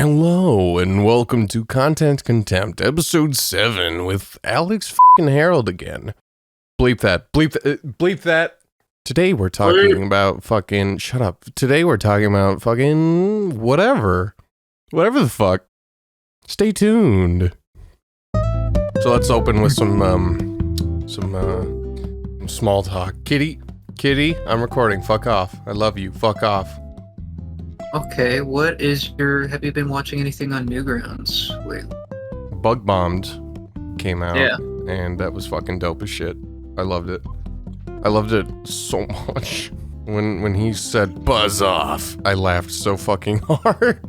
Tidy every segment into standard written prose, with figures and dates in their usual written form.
Hello, and welcome to Contempt, episode 7, with Alex f***ing Harold again. Bleep that. Bleep that. Today we're talking about fucking... Shut up. Today we're talking about fucking... Whatever the fuck. Stay tuned. So let's open with some small talk. Kitty, I'm recording. Fuck off. I love you. Fuck off. Okay, have you been watching anything on Newgrounds lately? Bug Bombed came out, yeah, and that was fucking dope as shit. I loved it. I loved it so much. When he said buzz off, I laughed so fucking hard.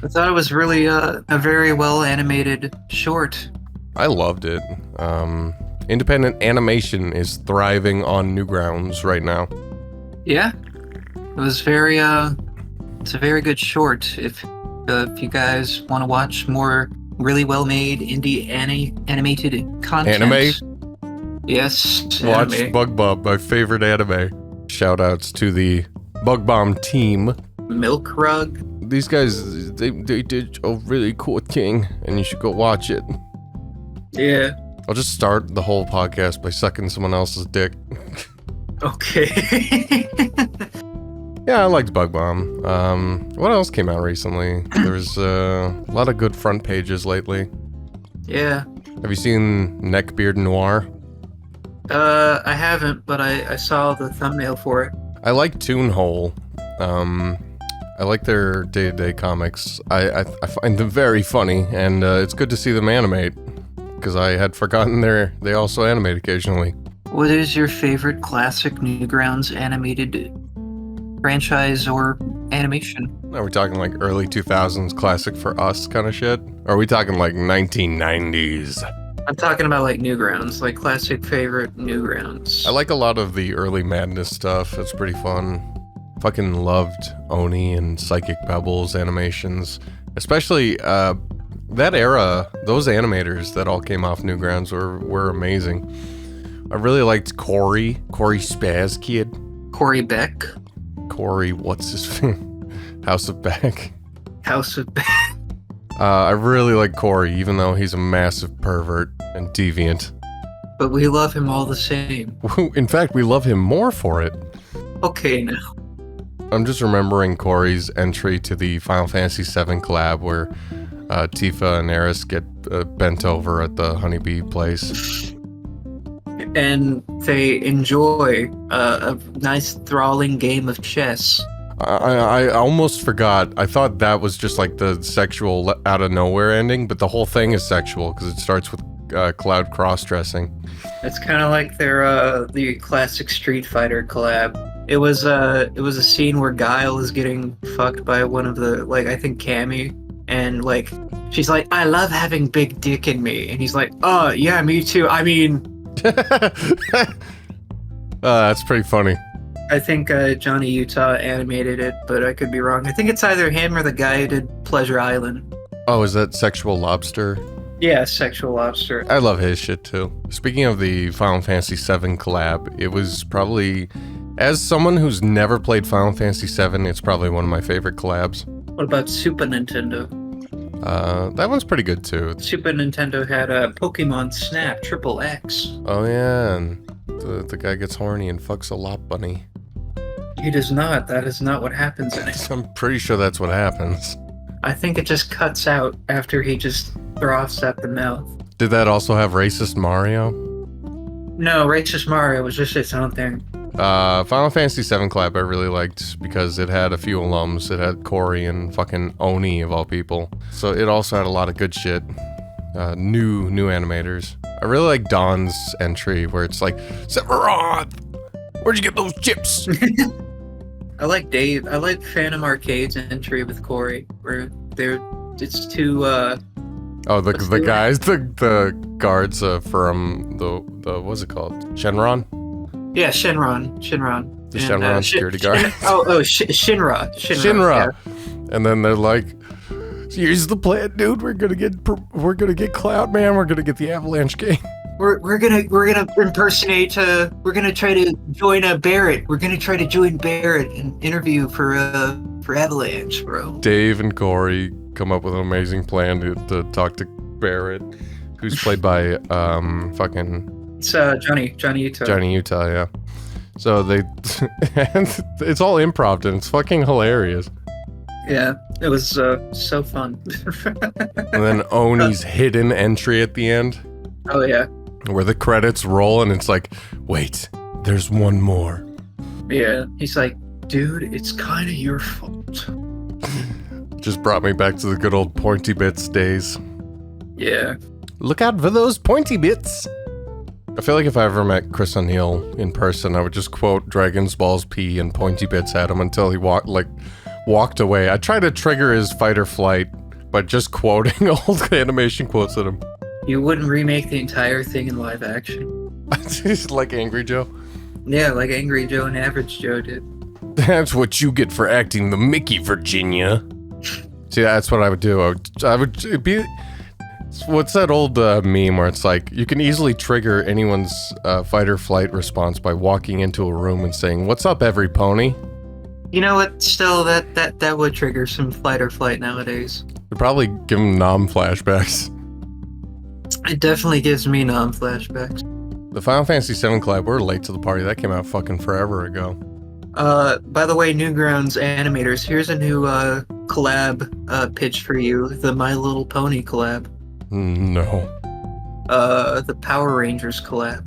I thought it was really a very well animated short. I loved it. Independent animation is thriving on Newgrounds right now. Yeah, it was it's a very good short. If you guys want to watch more really well-made indie animated content. Anime? Yes. Watch anime. Bug Bomb, my favorite anime. Shout-outs to the Bug Bomb team. Milk Rug. These guys, they did a really cool thing, and you should go watch it. Yeah. I'll just start the whole podcast by sucking someone else's dick. Okay. Yeah, I liked Bug Bomb. What else came out recently? There's a lot of good front pages lately. Yeah. Have you seen Neckbeard Noir? I haven't, but I saw the thumbnail for it. I like Toonhole. I like their day-to-day comics. I find them very funny, and it's good to see them animate, because I had forgotten they also animate occasionally. What is your favorite classic Newgrounds animated franchise or animation? Are we talking like early 2000s classic for us kind of shit? Or are we talking like 1990s? I'm talking about like Newgrounds, like classic favorite Newgrounds. I like a lot of the early Madness stuff. It's pretty fun. Fucking loved Oni and Psychic Pebbles animations. Especially that era, those animators that all came off Newgrounds were amazing. I really liked Corey Spaz Kid. Corey Beck. Corey, what's his name? House of Beck. I really like Corey, even though he's a massive pervert and deviant. But we love him all the same. In fact, we love him more for it. Okay, now. I'm just remembering Corey's entry to the Final Fantasy VII collab where Tifa and Eris get bent over at the honeybee place. And they enjoy a nice thrilling game of chess. I almost forgot. I thought that was just like the sexual out of nowhere ending, but the whole thing is sexual because it starts with Cloud cross-dressing. It's kind of like the classic Street Fighter collab. It was a scene where Guile is getting fucked by one of the, like, I think Cammy, and like she's like, "I love having big dick in me," and he's like, "Oh yeah, me too. I mean." That's pretty funny. I think Johnny Utah animated it, but I could be wrong. I think it's either him or the guy who did Pleasure Island. Oh, is that Sexual Lobster? Yeah, Sexual Lobster. I love his shit too. Speaking of the Final Fantasy VII collab, it was probably, as someone who's never played Final Fantasy VII, it's probably one of my favorite collabs. What about Super Nintendo? That one's pretty good too. Super Nintendo had Pokemon Snap XXX. Oh yeah, and the guy gets horny and fucks a lop bunny. He does not. That is not what happens in it. I'm pretty sure that's what happens. I think it just cuts out after he just froths at the mouth. Did that also have Racist Mario? No, Racist Mario was just its own thing. Final Fantasy VII collab I really liked because it had a few alums. It had Corey and fucking Oni of all people. So it also had a lot of good shit. New animators. I really like Dawn's entry where it's like, Sephiroth! Where'd you get those chips? I like Phantom Arcade's entry with Corey, where it's two the guys, the guards from the what's it called? Shenron? Yeah, Shenron. The Shenron security guard. Shinra. Yeah. And then they're like, here's the plan, dude. We're gonna get Cloud Man. We're gonna get the Avalanche game. we're gonna impersonate. We're gonna try to join Barrett. We're gonna try to join Barrett and interview for Avalanche, bro. Dave and Corey come up with an amazing plan to talk to Barrett, who's played by fucking. It's Johnny Utah. Johnny Utah, yeah. So they, and it's all improv and it's fucking hilarious. Yeah, it was so fun. And then Oni's hidden entry at the end. Oh yeah. Where the credits roll and it's like, wait, there's one more. Yeah, he's like, dude, it's kind of your fault. Just brought me back to the good old Pointy Bits days. Yeah. Look out for those Pointy Bits. I feel like if I ever met Chris O'Neill in person, I would just quote Dragon's Balls P and Pointy Bits at him until he walked away. I tried to trigger his fight or flight by just quoting old animation quotes at him. You wouldn't remake the entire thing in live action. Like Angry Joe? Yeah, like Angry Joe and Average Joe did. That's what you get for acting the Mickey, Virginia. See, that's what I would do. I would it'd be... What's that old meme where it's like, you can easily trigger anyone's fight or flight response by walking into a room and saying, "What's up, every pony?" You know what? Still, that would trigger some fight or flight nowadays. It'd probably give them flashbacks. It definitely gives me flashbacks. The Final Fantasy VII collab, we're late to the party. That came out fucking forever ago. By the way, Newgrounds animators, here's a new collab pitch for you. The My Little Pony collab. No. The Power Rangers collab.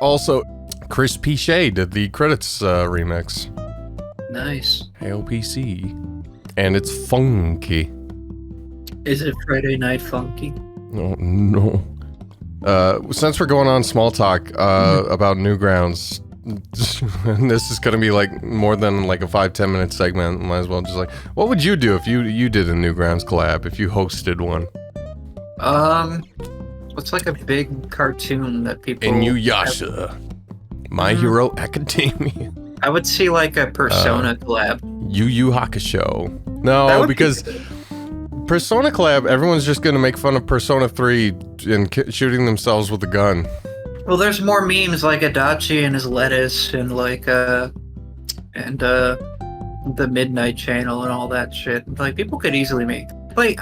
Also, Chris Pichet did the credits remix. Nice. Hail PC. And it's funky. Is it Friday Night Funky? Oh, no. Since we're going on small talk about Newgrounds, and this is gonna be like more than like a 5-10 minute segment, might as well just like, what would you do if you did a Newgrounds collab, if you hosted one? What's like a big cartoon that people... Inuyasha. My Hero Academia. I would see like a Persona collab. Yu Yu Hakusho. No, because Persona collab, everyone's just gonna make fun of Persona 3 and shooting themselves with a gun. Well, there's more memes like Adachi and his lettuce and like the Midnight Channel and all that shit. Like people could easily make like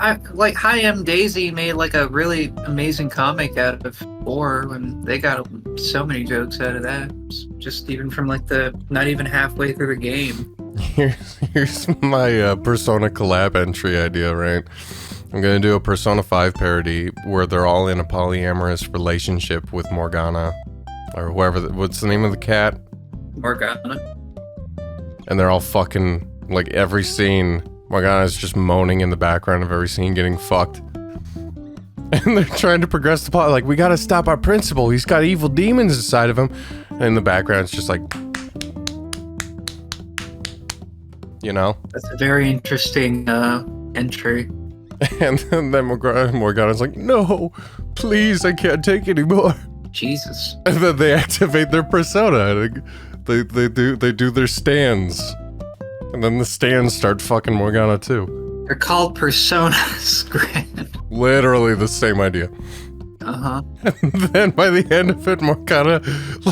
Hi M Daisy made like a really amazing comic out of 4, and they got so many jokes out of that. Just even from like the not even halfway through the game. Here's my Persona collab entry idea, right? I'm gonna do a Persona 5 parody where they're all in a polyamorous relationship with Morgana, or whoever. What's the name of the cat? Morgana. And they're all fucking, like, every scene, Morgana's just moaning in the background of every scene, getting fucked. And they're trying to progress the plot, like, we gotta stop our principal, he's got evil demons inside of him. And in the background, it's just like, you know? That's a very interesting entry. And then Morgana's like, no, please, I can't take anymore. Jesus. And then they activate their persona. They do their stands. And then the stands start fucking Morgana too. They're called personas, Grant. Literally the same idea. Uh-huh. And then by the end of it, Morgana,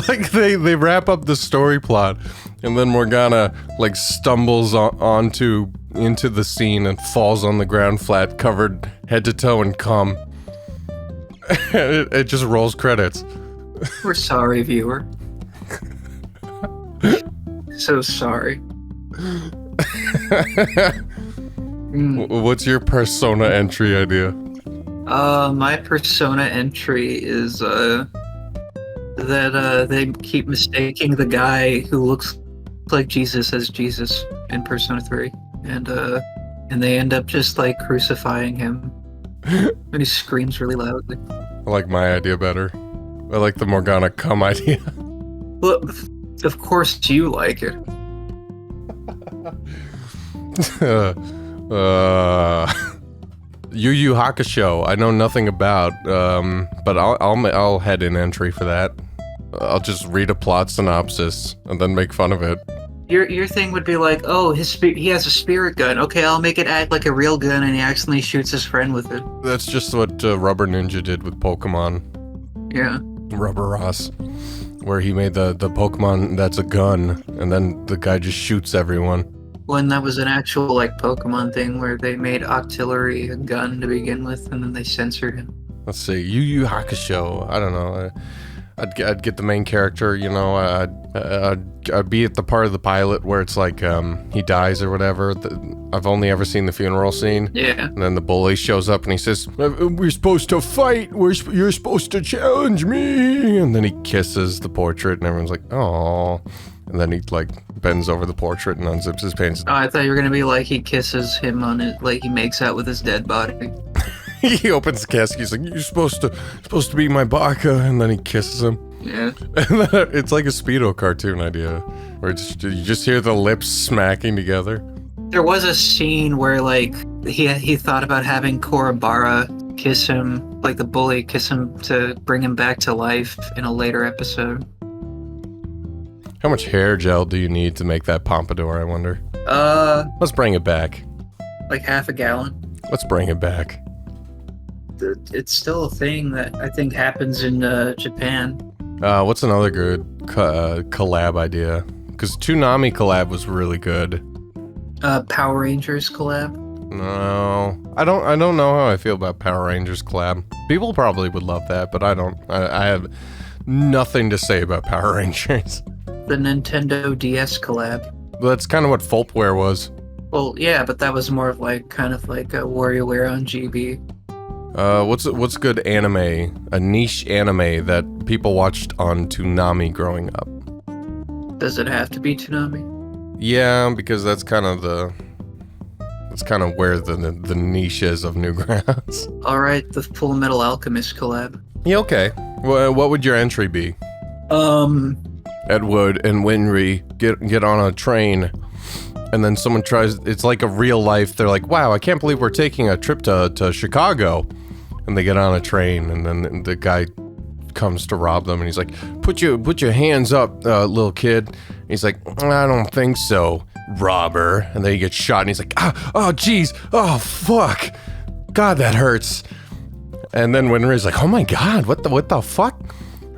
like, they wrap up the story plot. And then Morgana, like, stumbles into the scene and falls on the ground flat, covered head to toe in cum. And it just rolls credits. We're sorry, viewer. So sorry. What's your Persona entry idea? My Persona entry is that they keep mistaking the guy who looks like Jesus as Jesus in Persona 3, and they end up just like crucifying him, and he screams really loudly. I like my idea better. I like the Morgana cum idea. Well, of course you like it. Yu Yu Hakusho, I know nothing about, but I'll head in entry for that. I'll just read a plot synopsis and then make fun of it. Your thing would be like, oh, he has a spirit gun. Okay, I'll make it act like a real gun, and he accidentally shoots his friend with it. That's just what Rubber Ninja did with Pokemon. Yeah. Rubber Ross, where he made the Pokemon that's a gun, and then the guy just shoots everyone. When that was an actual like Pokemon thing where they made Octillery a gun to begin with, and then they censored him. Let's see, Yu Yu Hakusho. I don't know. I'd get the main character, you know. I'd be at the part of the pilot where it's like he dies or whatever. I've only ever seen the funeral scene. Yeah. And then the bully shows up and he says, "We're supposed to fight. You're supposed to challenge me." And then he kisses the portrait, and everyone's like, "Oh." And then he like bends over the portrait and unzips his pants. Oh, I thought you were gonna be like he kisses him on it, like he makes out with his dead body. He opens the casket. He's like, "You're supposed to be my baka," and then he kisses him. Yeah. And then it's like a Speedo cartoon idea, where you just hear the lips smacking together. There was a scene where like he thought about having Korobara kiss him, like the bully kiss him to bring him back to life in a later episode. How much hair gel do you need to make that pompadour, I wonder? Let's bring it back. Like half a gallon. Let's bring it back. It's still a thing that I think happens in Japan. What's another good collab idea? Because Toonami collab was really good. Power Rangers collab. No, I don't know how I feel about Power Rangers collab. People probably would love that, but I don't. I have nothing to say about Power Rangers. The Nintendo DS collab. That's kind of what Folpware was. Well, yeah, but that was more of like kind of like a WarioWare on GB. What's good anime? A niche anime that people watched on Toonami growing up. Does it have to be Toonami? Yeah, because that's kind of where the niche is of Newgrounds. All right, the Full Metal Alchemist collab. Yeah, okay. What would your entry be? Edward and Winry get on a train, and then someone tries. It's like a real life. They're like, "Wow, I can't believe we're taking a trip to Chicago," and they get on a train, and then the guy comes to rob them, and he's like, "Put your hands up, little kid." And he's like, "I don't think so, robber." And then he gets shot, and he's like, "Oh, jeez, oh fuck, God, that hurts." And then Winry's like, "Oh my God, what the fuck?"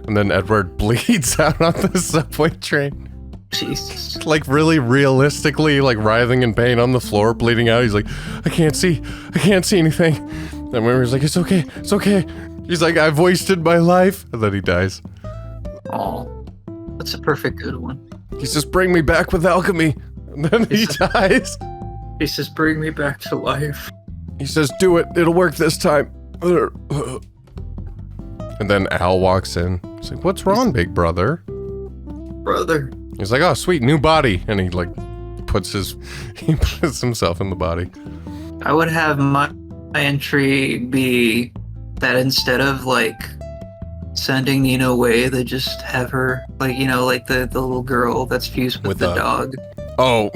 And then Edward bleeds out on the subway train. Jesus. Like really realistically, like writhing in pain on the floor, bleeding out. He's like, I can't see anything. And Winry's like, it's okay. He's like, I've wasted my life. And then he dies. Oh, that's a perfect good one. He says, bring me back with alchemy. And then he dies. He says, bring me back to life. He says, do it. It'll work this time. And then Al walks in. He's like, what's wrong, big brother? Brother. He's like, oh, sweet, new body. And he like puts himself in the body. I would have my entry be that instead of like sending Nina away, they just have her like, you know, like the little girl that's fused with the dog. Oh.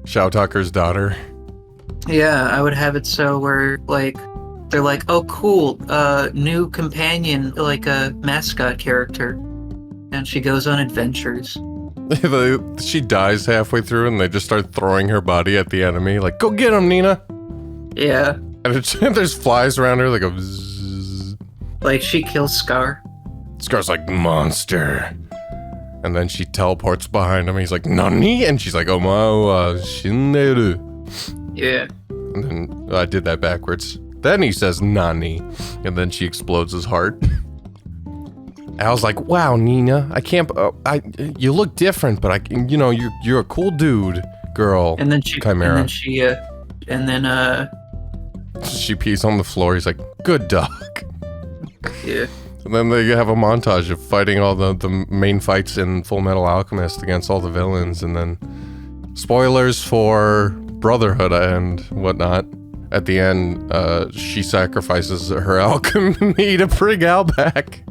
Shao Tucker's daughter. Yeah, I would have it so where like they're like, oh cool, new companion, like a mascot character. And she goes on adventures. She dies halfway through and they just start throwing her body at the enemy. Like, go get him, Nina! Yeah. And there's flies around her, like a bzzz. Like, she kills Scar. Scar's like, monster. And then she teleports behind him. He's like, Nani? And she's like, Omawa shinderu. Yeah. And then I did that backwards. Then he says, Nani. And then she explodes his heart. Al's like, wow, Nina, I can't, you look different, but you're a cool dude, girl. And then she, Chimera. And then she pees on the floor. He's like, good dog. Yeah. And then they have a montage of fighting all the main fights in Full Metal Alchemist against all the villains. And then spoilers for Brotherhood and whatnot. At the end, she sacrifices her alchemy to bring Al back.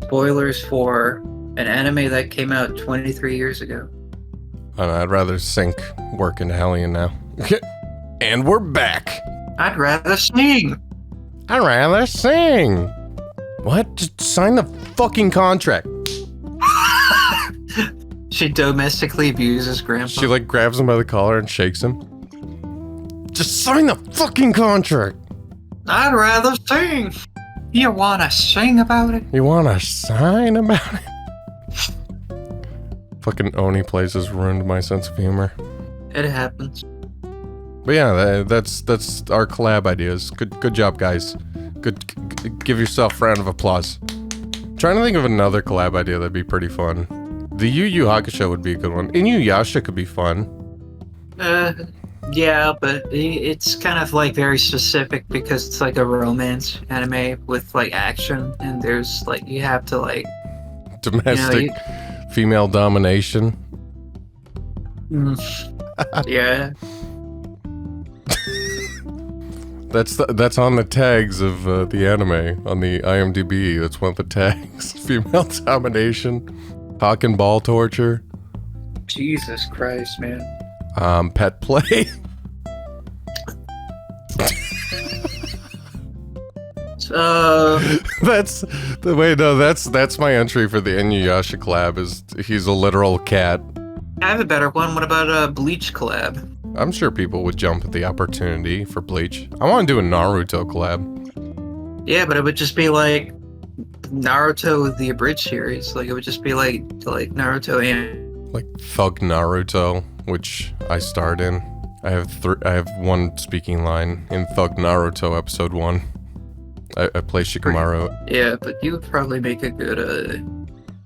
Spoilers for an anime that came out 23 years ago. I'd rather sink work into Hellion now. And we're back. I'd rather sing. I'd rather sing. What? Just sign the fucking contract. She domestically abuses Grandpa. She like grabs him by the collar and shakes him. Just sign the fucking contract. I'd rather sing. You wanna sing about it? You want to sign about it? Fucking Oni plays ruined my sense of humor. It happens. But yeah, that's our collab ideas. Good job, guys. Give yourself a round of applause. Trying to think of another collab idea that'd be pretty fun. The Yu Yu Hakusho would be a good one. Inuyasha could be fun. Yeah, but it's kind of like very specific because it's like a romance anime with like action, and there's like you have to like Domestic female domination. Yeah. That's on the tags of the anime on the IMDb. That's one of the tags. Female domination, cock and ball torture, Jesus Christ, man. pet play. That's the way. No, that's my entry for the Inuyasha collab. Is he's a literal cat. I have a better one. What about a Bleach collab? I'm sure people would jump at the opportunity for Bleach. I want to do a Naruto collab. Yeah, but it would just be like Naruto the abridged series. Like it would just be like Naruto and Like Thug Naruto, which I starred in. I have one speaking line in Thug Naruto episode 1. I play Shikamaru. yeah, but you would probably make a good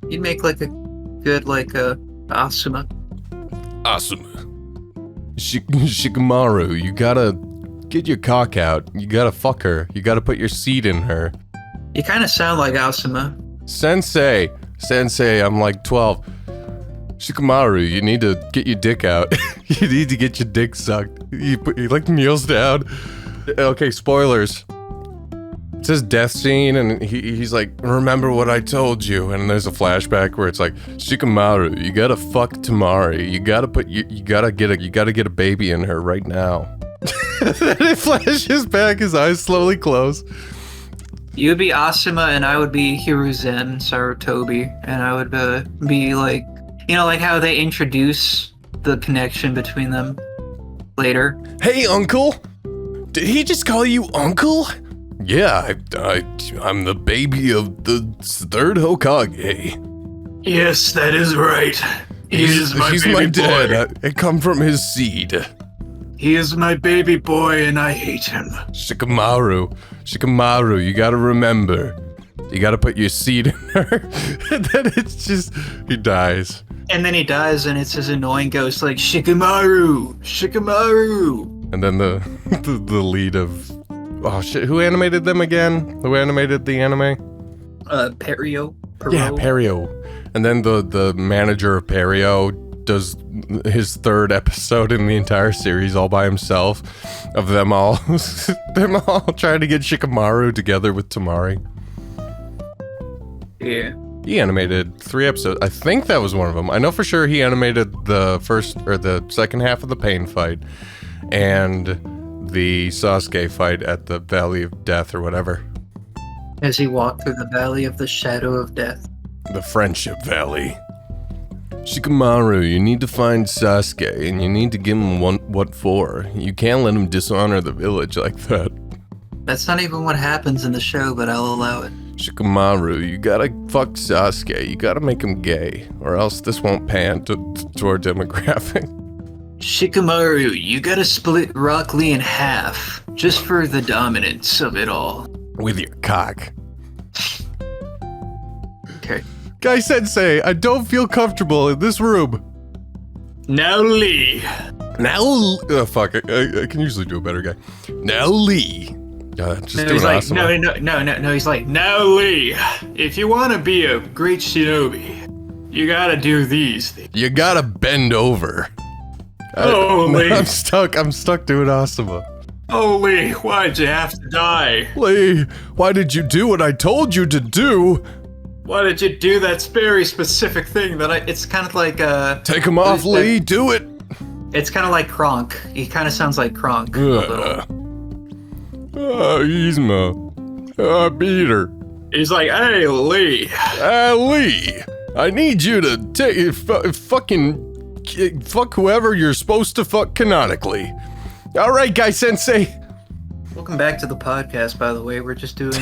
you'd make like a good Asuma. Asuma. Shikamaru, you gotta get your cock out. You gotta fuck her. You gotta put your seed in her. You kind of sound like Asuma. Sensei, I'm like 12. Shikamaru, you need to get your dick out. You need to get your dick sucked. He like kneels down. Okay, spoilers. It says death scene, and he's like, remember what I told you, and there's a flashback where it's like, Shikamaru, you gotta fuck Tamari, you gotta get a baby in her right now. Then it flashes back, his eyes slowly close. You would be Asuma, and I would be Hiruzen Sarutobi, and I would be like, like how they introduce the connection between them later. Hey, uncle! Did he just call you uncle? Yeah, I'm the baby of the third Hokage. Yes, that is right. He's my dad. I come from his seed. He is my baby boy, and I hate him. Shikamaru, you gotta remember. You gotta put your seed in her. And then it's just, he dies. And then he dies, and it's his annoying ghost like, Shikamaru! And then the lead of, oh shit, who animated them again? Who animated the anime? Perio. Yeah, Perio. And then the manager of Perio does his third episode in the entire series all by himself of them all trying to get Shikamaru together with Tamari. Yeah. He animated 3 episodes. I think that was one of them. I know for sure he animated the first or the second half of the Pain fight and the Sasuke fight at the Valley of Death or whatever. As he walked through the Valley of the Shadow of Death. The Friendship Valley. Shikamaru, you need to find Sasuke, and you need to give him what for. You can't let him dishonor the village like that. That's not even what happens in the show, but I'll allow it. Shikamaru, you gotta fuck Sasuke. You gotta make him gay, or else this won't pan to our demographic. Shikamaru, you gotta split Rock Lee in half, just for the dominance of it all. With your cock. Okay. Guy Sensei, I don't feel comfortable in this room. Now Lee. Fuck, I can usually do a better guy. Now Lee. Just doing awesome. No, he's like, now Lee, if you want to be a great shinobi, you gotta do these things. You gotta bend over. Lee. I'm stuck doing Asuma. Oh, Lee, why'd you have to die? Lee, why did you do what I told you to do? Why did you do that very specific thing it's kind of like, Take him off, Lee, do it! It's kind of like Kronk. He kind of sounds like Kronk a little. Yzma. Beat her. He's like, hey, Lee. Lee, I need you to fuck whoever you're supposed to fuck canonically. Alright, Guy Sensei. Welcome back to the podcast, by the way. We're just doing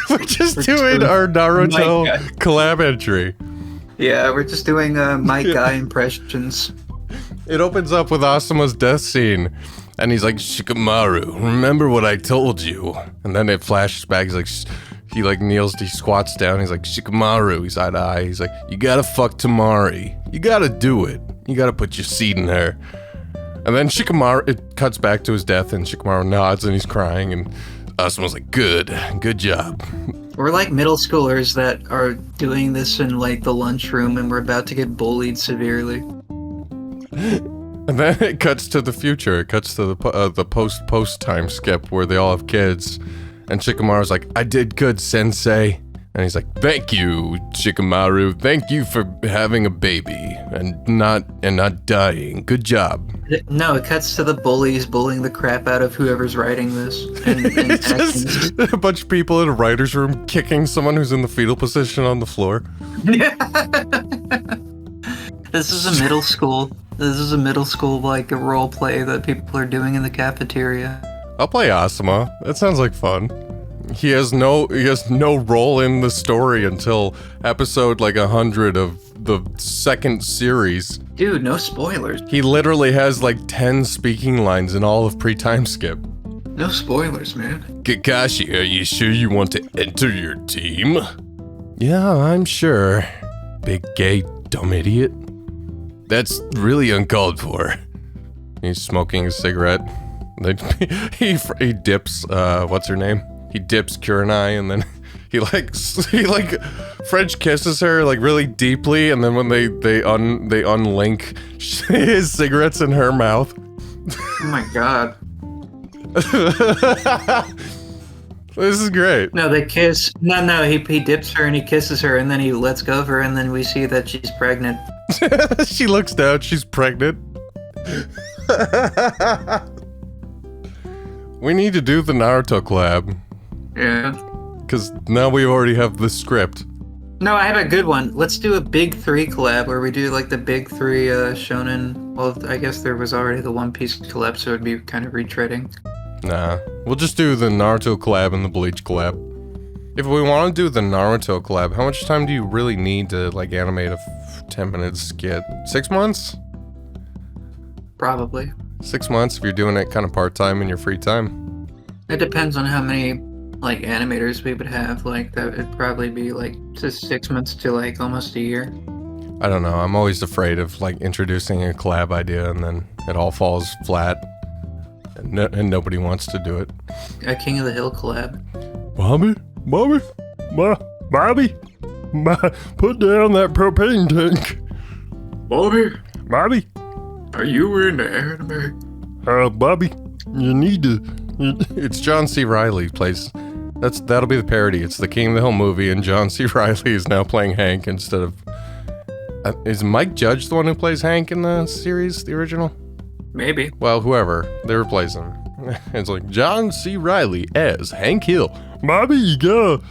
We're just doing our Naruto collab entry. Yeah, we're just doing Mike Guy impressions. It opens up with Asuma's death scene, and he's like, Shikamaru, remember what I told you? And then it flashes back, he's like, he like kneels, he squats down, he's like, Shikamaru, he's eye to eye, he's like, you gotta fuck Tamari. You gotta do it. You gotta put your seed in her. And then Shikamaru, it cuts back to his death, and Shikamaru nods, and he's crying, and Asuma's like, good job. We're like middle schoolers that are doing this in like the lunchroom, and we're about to get bullied severely. And then it cuts to the future. It cuts to the post time skip where they all have kids, and Shikamaru's like, I did good, sensei. And he's like, thank you, Shikamaru. Thank you for having a baby and not dying. Good job. No, it cuts to the bullies bullying the crap out of whoever's writing this. And It's just a bunch of people in a writer's room kicking someone who's in the fetal position on the floor. This is a middle school. This is a middle school, like a role play that people are doing in the cafeteria. I'll play Asuma. That sounds like fun. He has no role in the story until episode like 100 of the second series. Dude, no spoilers. He literally has like 10 speaking lines in all of pre-time skip. No spoilers, man. Kakashi, are you sure you want to enter your team? Yeah, I'm sure. Big gay dumb idiot. That's really uncalled for. He's smoking a cigarette. He dips, what's her name? He dips Kurenai, and then he French kisses her like really deeply, and then when they unlink his cigarettes in her mouth. Oh my god. This is great. No, they kiss. No, he dips her and he kisses her, and then he lets go of her, and then we see that she's pregnant. She looks down, she's pregnant. We need to do the Naruto collab. Yeah. Because now we already have the script. No, I have a good one. Let's do a big 3 collab where we do like the big 3 shonen. Well, I guess there was already the One Piece collab, so it'd be kind of retreading. Nah, we'll just do the Naruto collab and the Bleach collab. If we want to do the Naruto collab, how much time do you really need to like animate a 10-minute skit? 6 months? Probably. 6 months if you're doing it kind of part-time in your free time. It depends on how many like animators we would have. Like that would probably be like just 6 months to like almost a year. I don't know. I'm always afraid of like introducing a collab idea and then it all falls flat and nobody wants to do it. A King of the Hill collab. Bobby, put down that propane tank. Bobby, are you in the anime? Bobby, you need to. It's John C. Reilly plays. That'll be the parody. It's the King of the Hill movie, and John C. Reilly is now playing Hank instead of. Is Mike Judge the one who plays Hank in the series, the original? Maybe. Well, whoever they replace him. It's like John C. Reilly as Hank Hill. Bobby, you gotta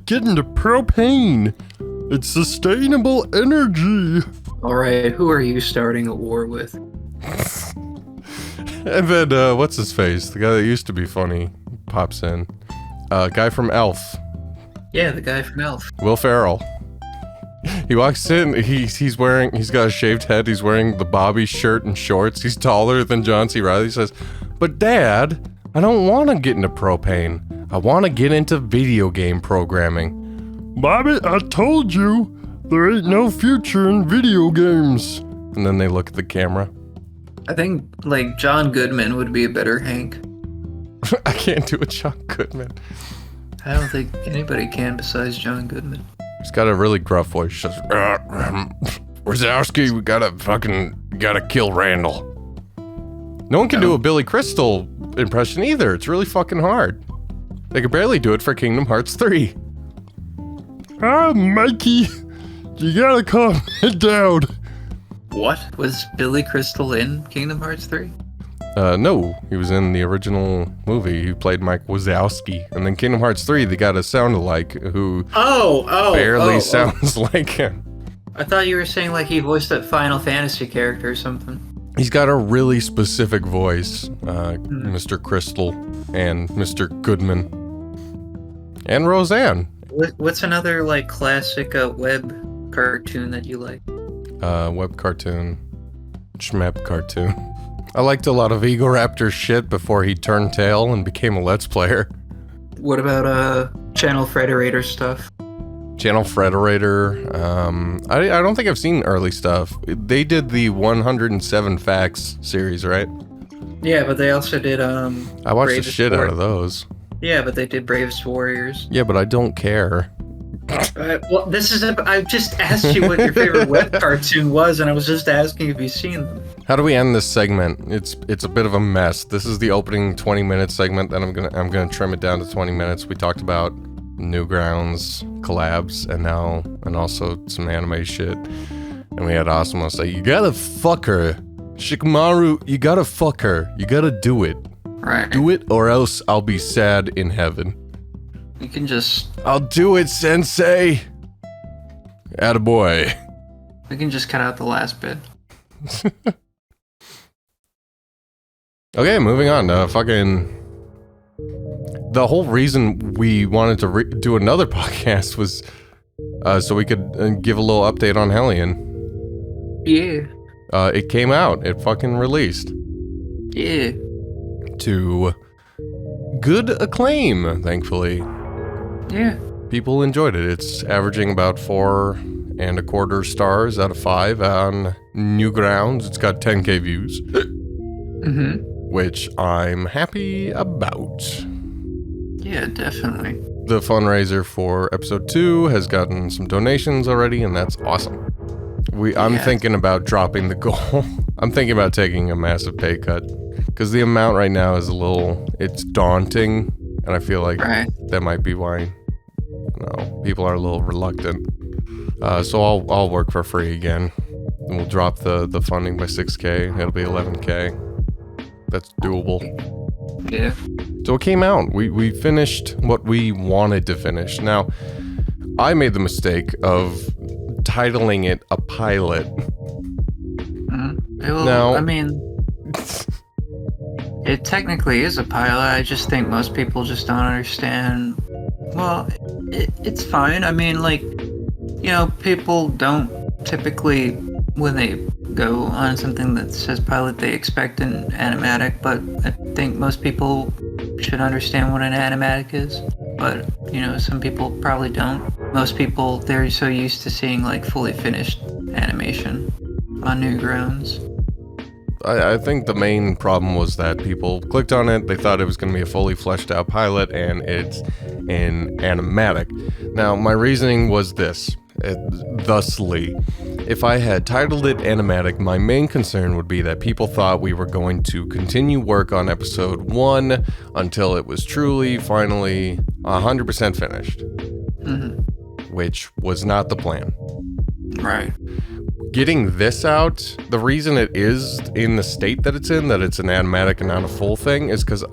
get into propane. It's sustainable energy. All right, who are you starting a war with? And then, what's his face? The guy that used to be funny pops in. Guy from Elf. Yeah, the guy from Elf. Will Ferrell. He walks in, he's got a shaved head, he's wearing the Bobby shirt and shorts, he's taller than John C. Reilly. He says, but Dad, I don't want to get into propane. I want to get into video game programming. Bobby, I told you, there ain't no future in video games. And then they look at the camera. I think, like, John Goodman would be a better Hank. I can't do a John Goodman. I don't think anybody can besides John Goodman. He's got a really gruff voice. He says, Wazowski, we gotta kill Randall. No one can do a Billy Crystal impression either. It's really fucking hard. They could barely do it for Kingdom Hearts 3. Mikey, you gotta calm it down. What? Was Billy Crystal in Kingdom Hearts 3? No, he was in the original movie. He played Mike Wazowski. And then Kingdom Hearts 3, they got a sound-alike who barely sounds like him. I thought you were saying like he voiced that Final Fantasy character or something. He's got a really specific voice, Mr. Crystal and Mr. Goodman. And Roseanne. What's another like classic web cartoon that you like? Web cartoon. Schmep cartoon. I liked a lot of Egoraptor shit before he turned tail and became a Let's Player. What about Channel Frederator stuff? Channel Frederator. I don't think I've seen early stuff. They did the 107 Facts series, right? Yeah, but they also did I watched Bravest the shit out of those. Yeah, but they did Bravest Warriors. Yeah, but I don't care. Well, I just asked you what your favorite web cartoon was, and I was just asking if you've seen them. How do we end this segment? It's a bit of a mess. This is the opening 20-minute segment, then I'm gonna trim it down to 20 minutes. We talked about Newgrounds Collabs and also some anime shit. And we had Asuma say, "You gotta fuck her, Shikamaru. You gotta fuck her. You gotta do it. Right. Do it, or else I'll be sad in heaven." You can just. I'll do it, Sensei. Attaboy. We can just cut out the last bit. Okay, moving on. The whole reason we wanted to do another podcast was so we could give a little update on Hellion. Yeah. It came out. It fucking released. Yeah. To good acclaim, thankfully. Yeah. People enjoyed it. It's averaging about 4.25 stars out of 5 on Newgrounds. It's got 10k views. Mm-hmm. Which I'm happy about. Yeah, definitely. The fundraiser for episode 2 has gotten some donations already, and that's awesome. I'm thinking about dropping the goal. I'm thinking about taking a massive pay cut. Because the amount right now is it's daunting, and I feel like that might be why, people are a little reluctant. So I'll work for free again. And we'll drop the funding by 6k. It'll be 11k. That's doable. Yeah. So it came out. We finished what we wanted to finish. Now, I made the mistake of titling it a pilot. Well, now, I mean, it technically is a pilot. I just think most people just don't understand. Well, it's fine. I mean, people don't typically, when they go on something that says pilot, they expect an animatic, but I think most people should understand what an animatic is. But, some people probably don't. Most people, they're so used to seeing, fully finished animation on Newgrounds. I think the main problem was that people clicked on it, they thought it was going to be a fully fleshed out pilot, and it's an animatic. Now, my reasoning was this. Thusly, if I had titled it animatic, my main concern would be that people thought we were going to continue work on episode 1 until it was truly, finally, 100% finished. Mm-hmm. Which was not the plan. Right. Getting this out, the reason it is in the state that it's in, that it's an animatic and not a full thing, is because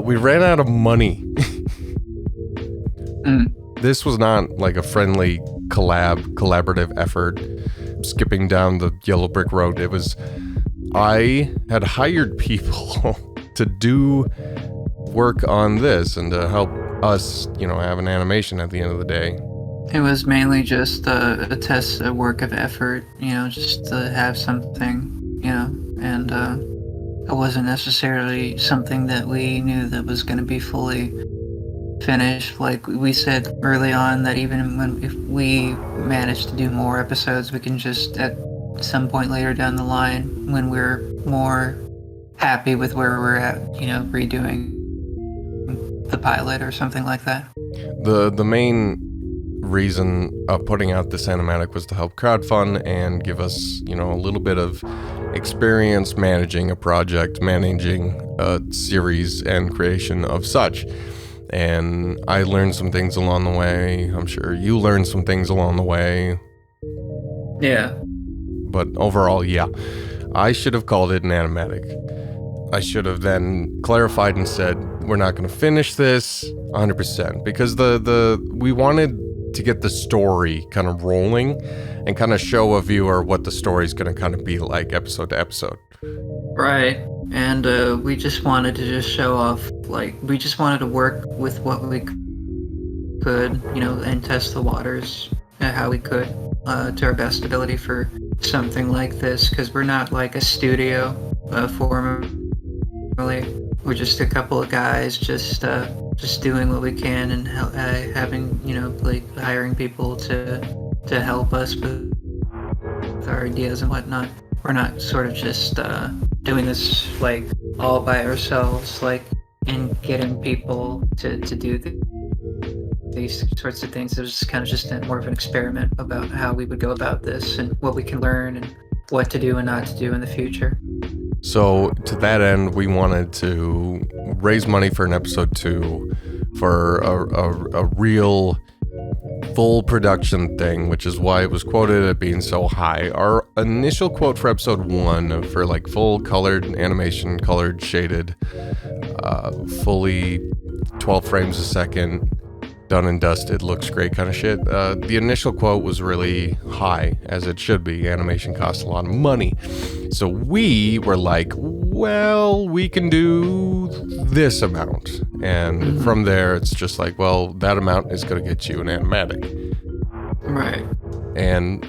we ran out of money. This was not like a friendly collaborative effort, skipping down the yellow brick road. It was, I had hired people to do work on this and to help us, have an animation at the end of the day. It was mainly just a work of effort, just to have something, and it wasn't necessarily something that we knew that was going to be fully finished. Like we said early on, that even if we manage to do more episodes, we can just at some point later down the line, when we're more happy with where we're at, redoing the pilot or something like that. The main reason of putting out this animatic was to help crowdfund and give us, a little bit of experience managing a project, managing a series and creation of such. And I learned some things along the way. I'm sure you learned some things along the way. Yeah. But overall, yeah. I should have called it an animatic. I should have then clarified and said, we're not going to finish this 100%. Because we wanted to get the story kind of rolling and kind of show a viewer what the story's going to kind of be like episode to episode. Right. And we just wanted to just show off, like, we just wanted to work with what we could, you know, and test the waters how we could to our best ability for something like this, because we're not like a studio formally. We're just a couple of guys just doing what we can and having, you know, like hiring people to help us with our ideas and whatnot. We're not sort of just doing this like all by ourselves, like, and getting people to do these sorts of things. It was just more of an experiment about how we would go about this and what we can learn and what to do and not to do in the future. So to that end, we wanted to raise money for an episode 2 for a real full production thing, which is why it was quoted at being so high. Our initial quote for episode 1 for like full colored animation, colored shaded, fully 12 frames a second, done and dusted, looks great kind of shit. The initial quote was really high, as it should be. Animation costs a lot of money. So we were like, well, we can do this amount. And from there, it's just like, well, that amount is going to get you an animatic. Right. And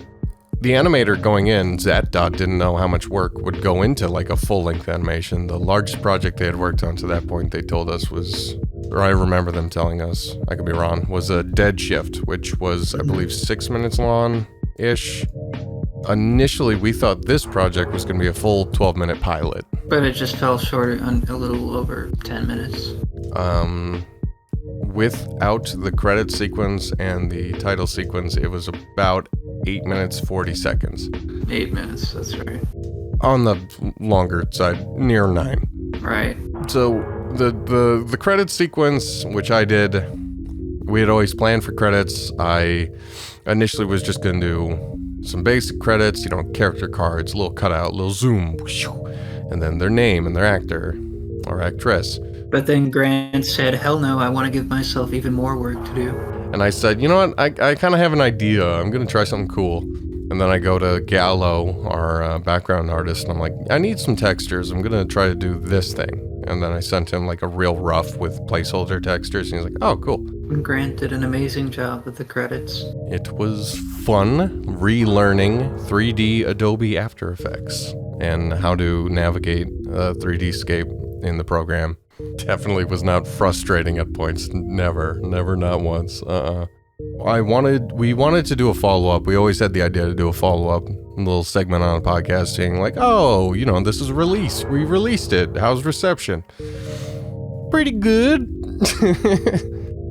the animator going in, ZatDot, didn't know how much work would go into like a full-length animation. The largest project they had worked on to that point, they told us was, or I remember them telling us, I could be wrong, was a Dead Shift, which was, I believe, 6 minutes long-ish. Initially, we thought this project was going to be a full 12-minute pilot. But it just fell short on a little over 10 minutes. Without the credit sequence and the title sequence, it was about 8 minutes, 40 seconds. 8 minutes, that's right. On the longer side, near 9. Right. So the credit sequence, which I did, we had always planned for credits. I initially was just going to do some basic credits, you know, character cards, a little cutout, a little zoom, and then their name and their actor or actress. But then Grant said, hell no, I want to give myself even more work to do. And I said, you know what, I kind of have an idea. I'm going to try something cool. And then I go to Gallo, our background artist, and I'm like, I need some textures. I'm going to try to do this thing. And then I sent him like a real rough with placeholder textures, and he's like, oh, cool. And Grant did an amazing job with the credits. It was fun relearning 3D Adobe After Effects and how to navigate 3D scape in the program. Definitely was not frustrating at points. Never, not once. We wanted to do a follow-up. We always had the idea to do a follow-up, a little segment on a podcast saying like, oh, you know, this is a release. We released it. How's reception? Pretty good.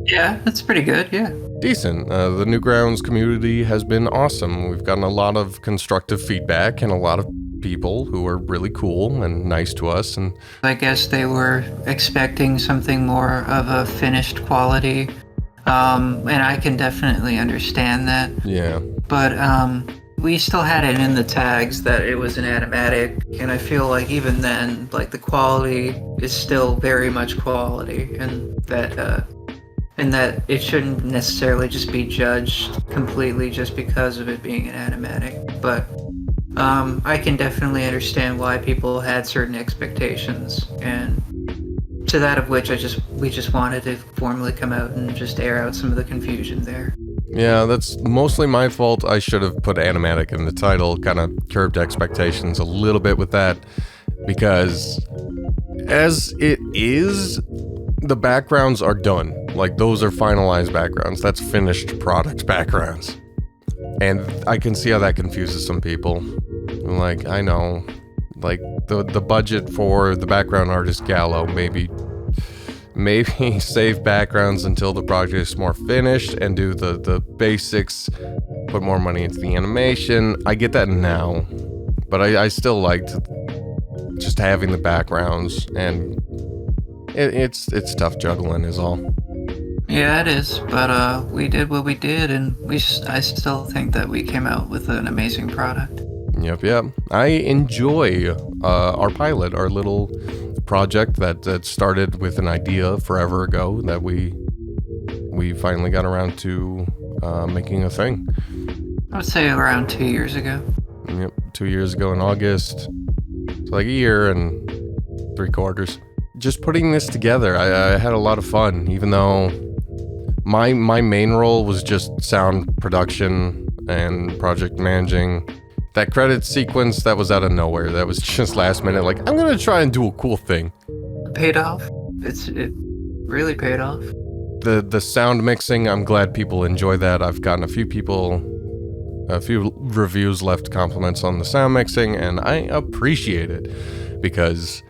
Yeah, that's pretty good, yeah. Decent. The Newgrounds community has been awesome. We've gotten a lot of constructive feedback and a lot of people who are really cool and nice to us. And I guess they were expecting something more of a finished quality. And I can definitely understand that. Yeah. But we still had it in the tags that it was an animatic, and I feel like even then, like, the quality is still very much quality, and that it shouldn't necessarily just be judged completely just because of it being an animatic. But I can definitely understand why people had certain expectations, and to that of which we just wanted to formally come out and just air out some of the confusion there. Yeah, that's mostly my fault. I should have put animatic in the title, kind of curbed expectations a little bit with that, because as it is, the backgrounds are done. Like, those are finalized backgrounds. That's finished product backgrounds. And I can see how that confuses some people. Like, I know, like, the budget for the background artist Gallo, maybe save backgrounds until the project is more finished and do the basics, put more money into the animation. I get that now, but I still liked just having the backgrounds, and it's tough juggling is all. Yeah, it is, but we did what we did, and I still think that we came out with an amazing product. Yep. I enjoy our pilot, our little project that started with an idea forever ago that we finally got around to making a thing. I would say around 2 years ago. Yep, 2 years ago in August. It's like a year and 3/4. Just putting this together, I had a lot of fun, even though my main role was just sound production and project managing. That credit sequence, that was out of nowhere. That was just last minute, like, I'm gonna try and do a cool thing. It paid off. It really paid off. The sound mixing, I'm glad people enjoy that. I've gotten a few reviews left compliments on the sound mixing, and I appreciate it, because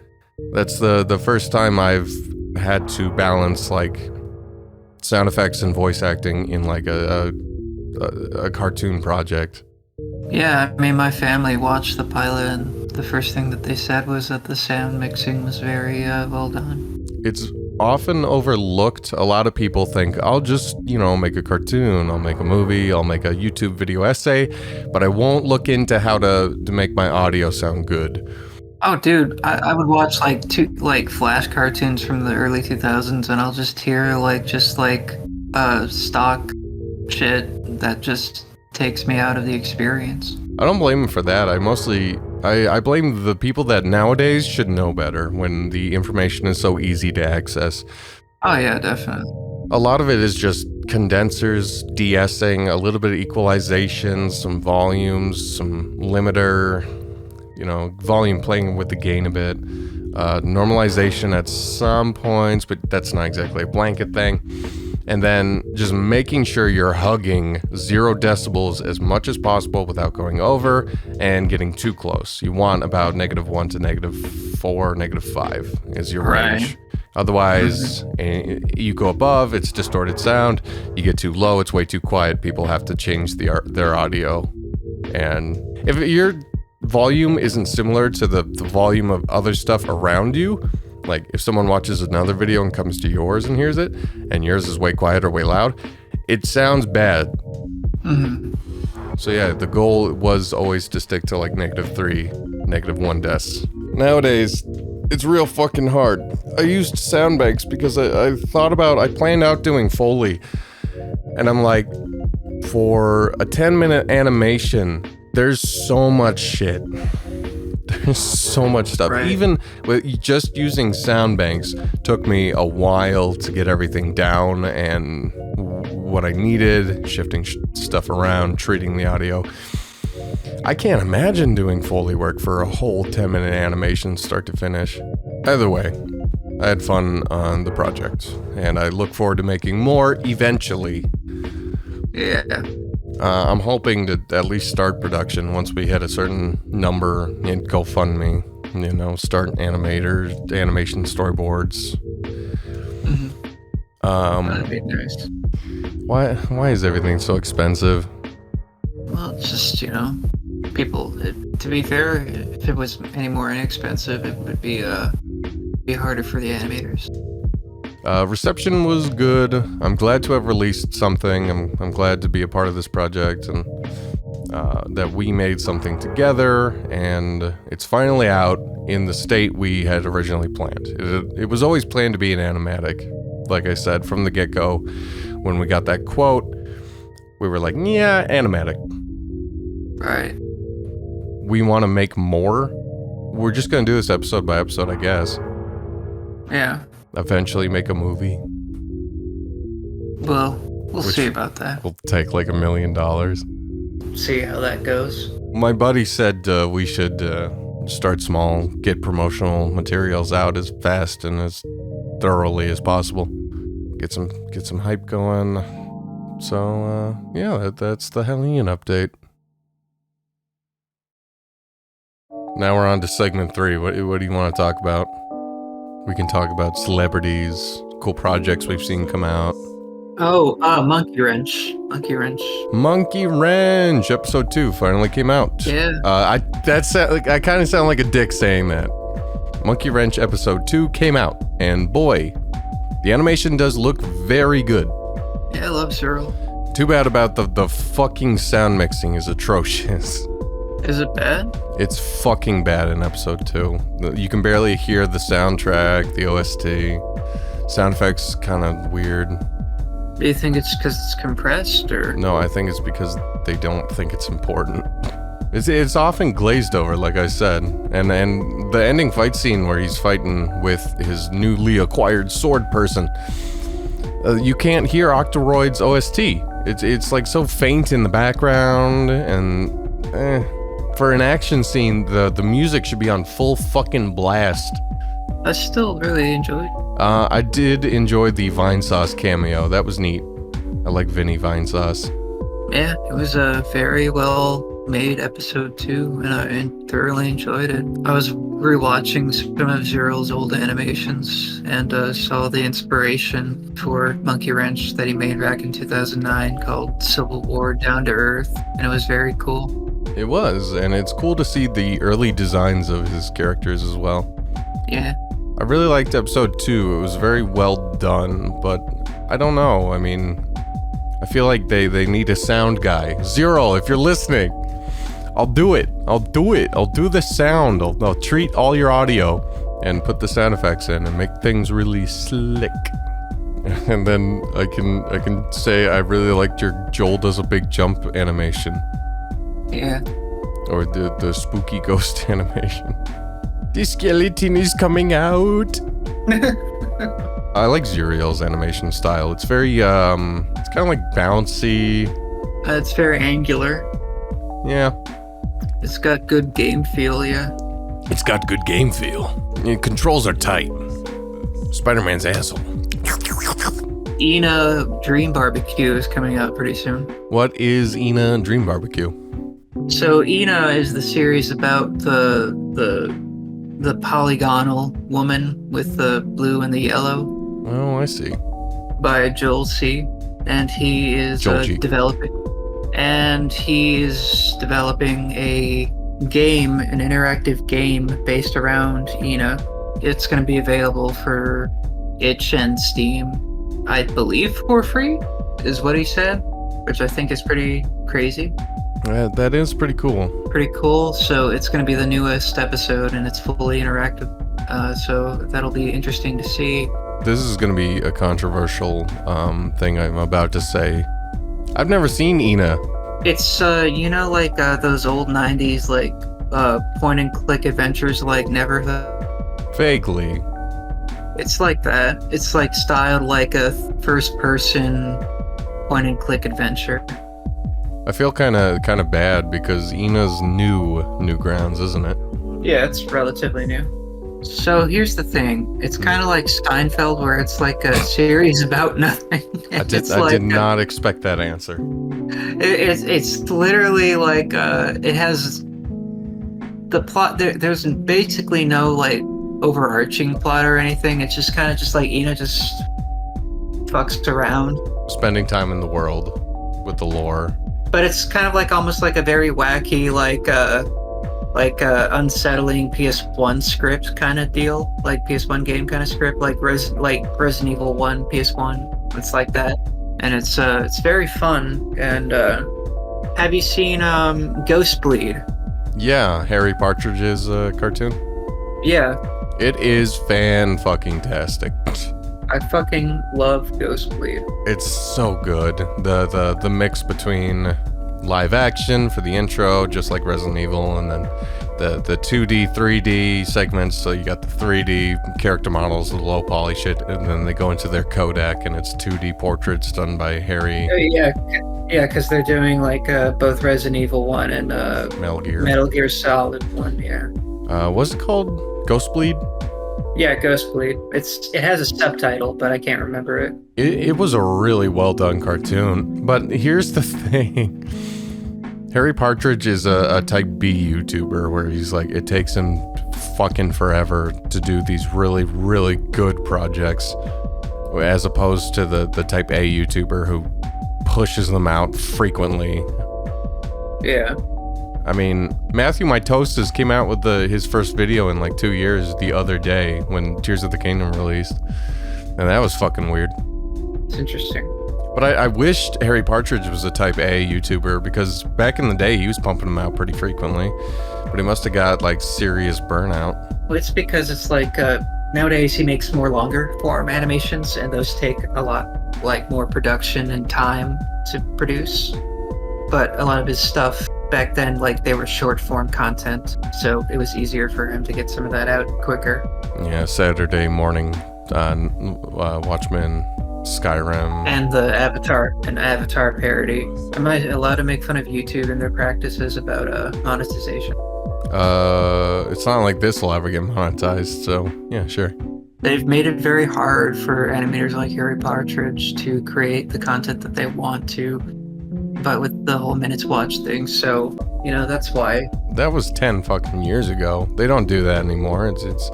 that's the first time I've had to balance, like, sound effects and voice acting in, like, a cartoon project. Yeah, I mean, my family watched the pilot, and the first thing that they said was that the sound mixing was very well done. It's often overlooked. A lot of people think, I'll just, make a cartoon, I'll make a movie, I'll make a YouTube video essay, but I won't look into how to make my audio sound good. Oh, dude, I would watch like Flash cartoons from the early 2000s, and I'll just hear stock shit that just takes me out of the experience. I don't blame them for that. I blame the people that nowadays should know better when the information is so easy to access. Oh yeah, definitely. A lot of it is just condensers, de-essing, a little bit of equalization, some volumes, some limiter, volume playing with the gain a bit, normalization at some points, but that's not exactly a blanket thing. And then just making sure you're hugging 0 decibels as much as possible without going over and getting too close. You want about -1 to -4, -5 is your range. Otherwise, you go above, it's distorted sound. You get too low, it's way too quiet. People have to change their audio. And if your volume isn't similar to the volume of other stuff around you, like if someone watches another video and comes to yours and hears it, and yours is way quiet or way loud, it sounds bad. Mm-hmm. So yeah, the goal was always to stick to like -3, -1 dec. Nowadays, it's real fucking hard. I used sound banks because I planned out doing Foley, and I'm like, for a 10-minute animation, there's so much shit. There's so much stuff. Right. Even with just using sound banks took me a while to get everything down and what I needed, shifting stuff around, treating the audio. I can't imagine doing Foley work for a whole 10-minute animation start to finish. Either way, I had fun on the project, and I look forward to making more eventually. Yeah. I'm hoping to at least start production once we hit a certain number in GoFundMe. Start animation storyboards. Mm-hmm. That'd be nice. Why is everything so expensive? Well, it's just, people. To be fair, if it was any more inexpensive, it would be harder for the animators. Reception was good. I'm glad to have released something. I'm glad to be a part of this project, and that we made something together, and it's finally out in the state we had originally planned. It was always planned to be an animatic. Like I said, from the get-go, when we got that quote, we were like, yeah, animatic. Right. We want to make more. We're just going to do this episode by episode, I guess. Yeah. Eventually make a movie. Well, we'll see about that. Will take like $1 million. See how that goes. My buddy said we should start small, get promotional materials out as fast and as thoroughly as possible. Get some hype going. So yeah, that's the Hellion update. Now we're on to segment 3. What do you want to talk about? We can talk about celebrities, cool projects we've seen come out. Oh, Monkey Wrench. Monkey Wrench, episode 2 finally came out. Yeah. I kind of sound like a dick saying that. Monkey Wrench episode 2 came out, and boy, the animation does look very good. Yeah, I love Cyril. Too bad about the fucking sound mixing is atrocious. Is it bad? It's fucking bad in episode 2. You can barely hear the soundtrack, the OST. Sound effects kind of weird. Do you think it's because it's compressed, or? No, I think it's because they don't think it's important. It's often glazed over, like I said, and the ending fight scene where he's fighting with his newly acquired sword person, you can't hear Octoroid's OST. It's like so faint in the background, and for an action scene, the music should be on full fucking blast. I still really enjoyed. I did enjoy the Vinesauce cameo. That was neat. I like Vinny Vinesauce. Yeah, it was a very well made episode 2, and I thoroughly enjoyed it. I was rewatching some of Zero's old animations and saw the inspiration for Monkey Wrench that he made back in 2009 called Civil War Down to Earth, and it was very cool. It was, and it's cool to see the early designs of his characters as well. Yeah. I really liked episode 2. It was very well done, but I don't know. I mean, I feel like they need a sound guy. Zero, if you're listening, I'll do it. I'll do the sound. I'll treat all your audio and put the sound effects in and make things really slick. And then I can say I really liked your Joel does a big jump animation. Yeah. Or the spooky ghost animation. The skeleton is coming out. I like Zuriel's animation style. It's very, it's kind of like bouncy. It's very angular. Yeah. It's got good game feel, yeah. It's got good game feel. The controls are tight. Spider-Man's asshole. Ina Dream Barbecue is coming out pretty soon. What is Ina Dream Barbecue? So Ina is the series about the polygonal woman with the blue and the yellow. Oh, I see. By Joel C. And he is developing a game, an interactive game based around Ina. It's going to be available for itch and Steam, I believe, for free, is what he said, which I think is pretty crazy. That is pretty cool. Pretty cool. So it's going to be the newest episode, and it's fully interactive. So that'll be interesting to see. This is going to be a controversial thing I'm about to say. I've never seen Ina. It's like those old 90s like point and click adventures like Never. Vaguely. It's like that. It's like styled like a first person point and click adventure. I feel kind of bad because Ina's Newgrounds, isn't it? Yeah, it's relatively new. So here's the thing. It's kind of like Steinfeld, where it's like a series about nothing. I did not expect that answer. It's literally like it has the plot. There's basically no like overarching plot or anything. It's just kind of just like Ina just fucks around, spending time in the world with the lore. But it's kind of like almost like a very wacky, like unsettling PS1 script kind of deal, like PS1 game kind of script, like Resident Evil 1 PS1. It's like that, and it's very fun. And have you seen Ghostbleed? Yeah, Harry Partridge's cartoon. Yeah, it is fan-fucking-tastic. I fucking love Ghostbleed. It's so good. The mix between live action for the intro, just like Resident Evil, and then the 2D, 3D segments. So you got the 3D character models, the low poly shit, and then they go into their codec, and it's 2D portraits done by Harry. Yeah, because they're doing like both Resident Evil 1 and Metal Gear Solid 1. Yeah. What's it called? Ghostbleed? Yeah, Ghostbleed. It has a subtitle, but I can't remember it. It was a really well done cartoon. But here's the thing. Harry Partridge is a type B YouTuber where he's like, it takes him fucking forever to do these really, really good projects, as opposed to the type A YouTuber who pushes them out frequently. Yeah. I mean, Matthew My Toasters came out with his first video in like 2 years the other day when Tears of the Kingdom released. And that was fucking weird. It's interesting. But I wished Harry Partridge was a type A YouTuber, because back in the day he was pumping them out pretty frequently. But he must have got like serious burnout. Well, it's because it's like nowadays he makes more longer form animations, and those take a lot like more production and time to produce. But a lot of his stuff back then, like they were short form content, so it was easier for him to get some of that out quicker. Yeah, Saturday morning, Watchmen, Skyrim, And the Avatar parody. Am I allowed to make fun of YouTube and their practices about monetization? It's not like this will ever get monetized, so yeah, sure. They've made it very hard for animators like Harry Partridge to create the content that they want to, but with the whole minutes watch thing, so, that's why. That was 10 fucking years ago. They don't do that anymore. It's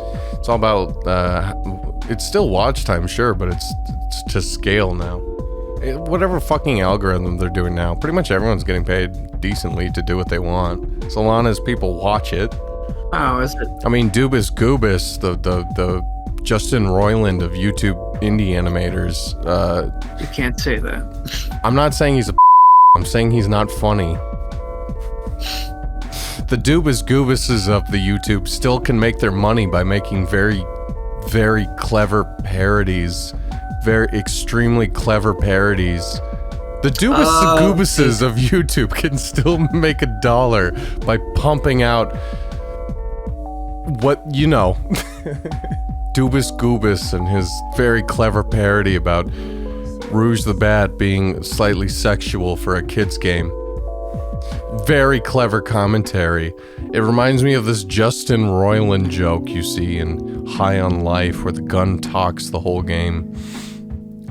all about, it's still watch time, sure, but it's to scale now. Whatever fucking algorithm they're doing now, pretty much everyone's getting paid decently to do what they want, so long as people watch it. Oh, is it? I mean, Dubus Goobus, the Justin Roiland of YouTube indie animators. You can't say that. I'm not saying he's a I'm saying he's not funny. The Dubus Goobuses of the YouTube still can make their money by making very, very clever parodies. Very extremely clever parodies. The Dubus Goobuses of YouTube can still make $1 by pumping out what, Dubus Goobus and his very clever parody about Rouge the Bat being slightly sexual for a kid's game. Very clever commentary. It reminds me of this Justin Roiland joke you see in High on Life where the gun talks the whole game.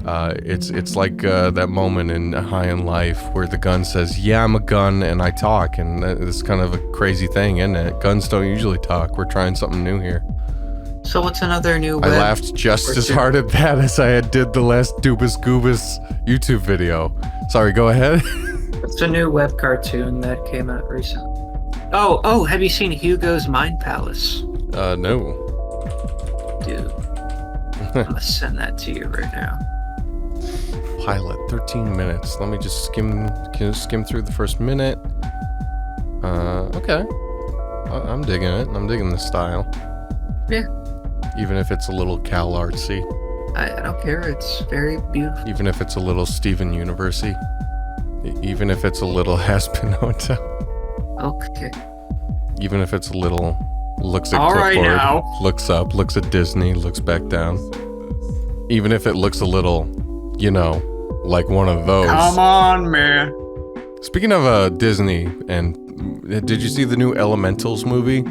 It's like that moment in High on Life where the gun says, "Yeah, I'm a gun and I talk," and it's kind of a crazy thing, isn't it? Guns don't usually talk. We're trying something new here. So what's another new I laughed just as hard at that as I did the last Dubus Goobus YouTube video. Sorry, go ahead. It's a new web cartoon that came out recently. Oh, have you seen Hugo's Mind Palace? No. Dude, I'm gonna send that to you right now. Pilot, 13 minutes. Let me just skim through the first minute. Okay. I'm digging it. I'm digging the style. Yeah. Even if it's a little Cal artsy. I don't care. It's very beautiful. Even if it's a little Steven Universey. Even if it's a little Haspinota. Okay. Even if it's a little looks at All clipboard, right now. looks up, looks at Disney, looks back down. Even if it looks a little, like one of those. Come on, man. Speaking of Disney, and did you see the new Elementals movie?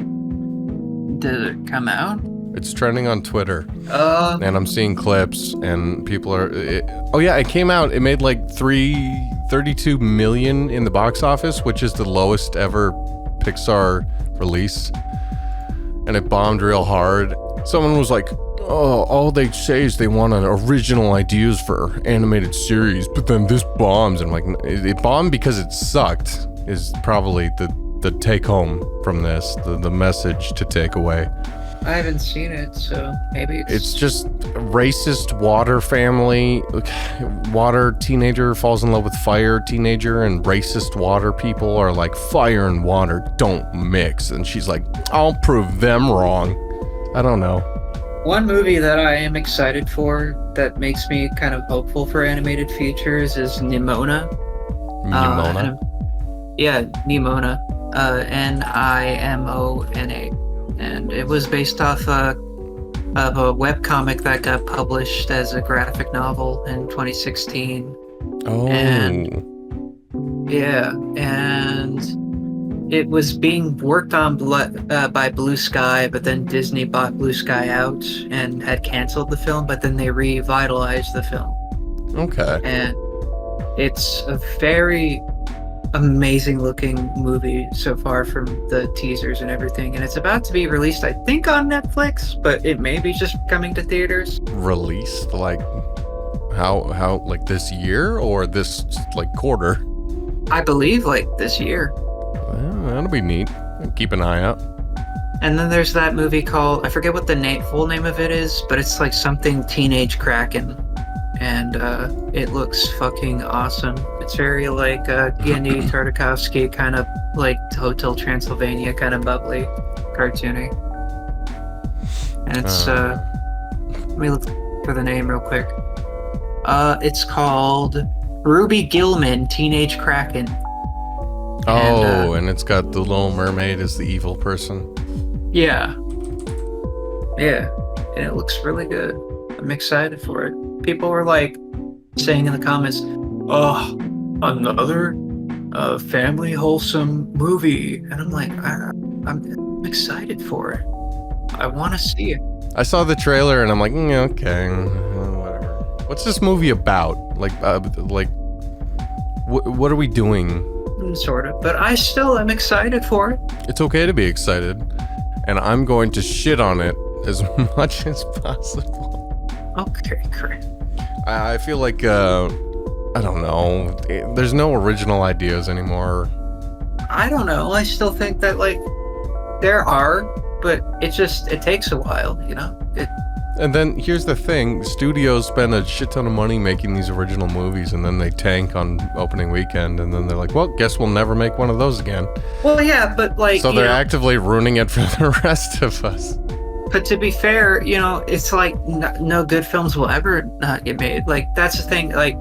Did it come out? It's trending on Twitter. And I'm seeing clips, and people are... it came out. It made like 32 million in the box office, which is the lowest ever Pixar release. And it bombed real hard. Someone was like, all they say is they want original ideas for animated series, but then this bombs. And I'm like, it bombed because it sucked, is probably the take home from this, the message to take away. I haven't seen it, so maybe it's just racist water family. Water teenager falls in love with fire teenager, and racist water people are like, fire and water don't mix. And she's like, I'll prove them wrong. I don't know. One movie that I am excited for that makes me kind of hopeful for animated features is Nimona. Nimona? Nimona. Nimona. And it was based off of a webcomic that got published as a graphic novel in 2016. Oh. And it was being worked on by Blue Sky, but then Disney bought Blue Sky out and had canceled the film, but then they revitalized the film. Okay. And it's a very amazing looking movie so far from the teasers and everything, and it's about to be released, I think, on Netflix, but it may be just coming to theaters. Released like how like this year or this like quarter? I believe like this year. Well, that'll be neat. Keep an eye out. And then there's that movie called, I forget what the full name of it is, but it's like something Teenage Kraken. And it looks fucking awesome. It's very like Genndy Tartakovsky, kind of like Hotel Transylvania, kind of bubbly, cartoony. And it's let me look for the name real quick. It's called Ruby Gillman, Teenage Kraken. And it's got the Little Mermaid as the evil person. Yeah. Yeah. And it looks really good. I'm excited for it. People were like saying in the comments, "Oh, another family wholesome movie." And I'm like, I'm excited for it. I want to see it. I saw the trailer and I'm like, okay, whatever. What's this movie about? Like, what are we doing? Sort of. But I still am excited for it. It's okay to be excited. And I'm going to shit on it as much as possible. Okay, great. I feel like, I don't know. There's no original ideas anymore. I don't know. I still think that, like, there are, but it takes a while, you know? And then here's the thing, studios spend a shit ton of money making these original movies and then they tank on opening weekend and then they're like, well, guess we'll never make one of those again. Well, yeah, but like... So they're actively ruining it for the rest of us. But to be fair, you know, it's like no good films will ever not get made. Like, that's the thing, like,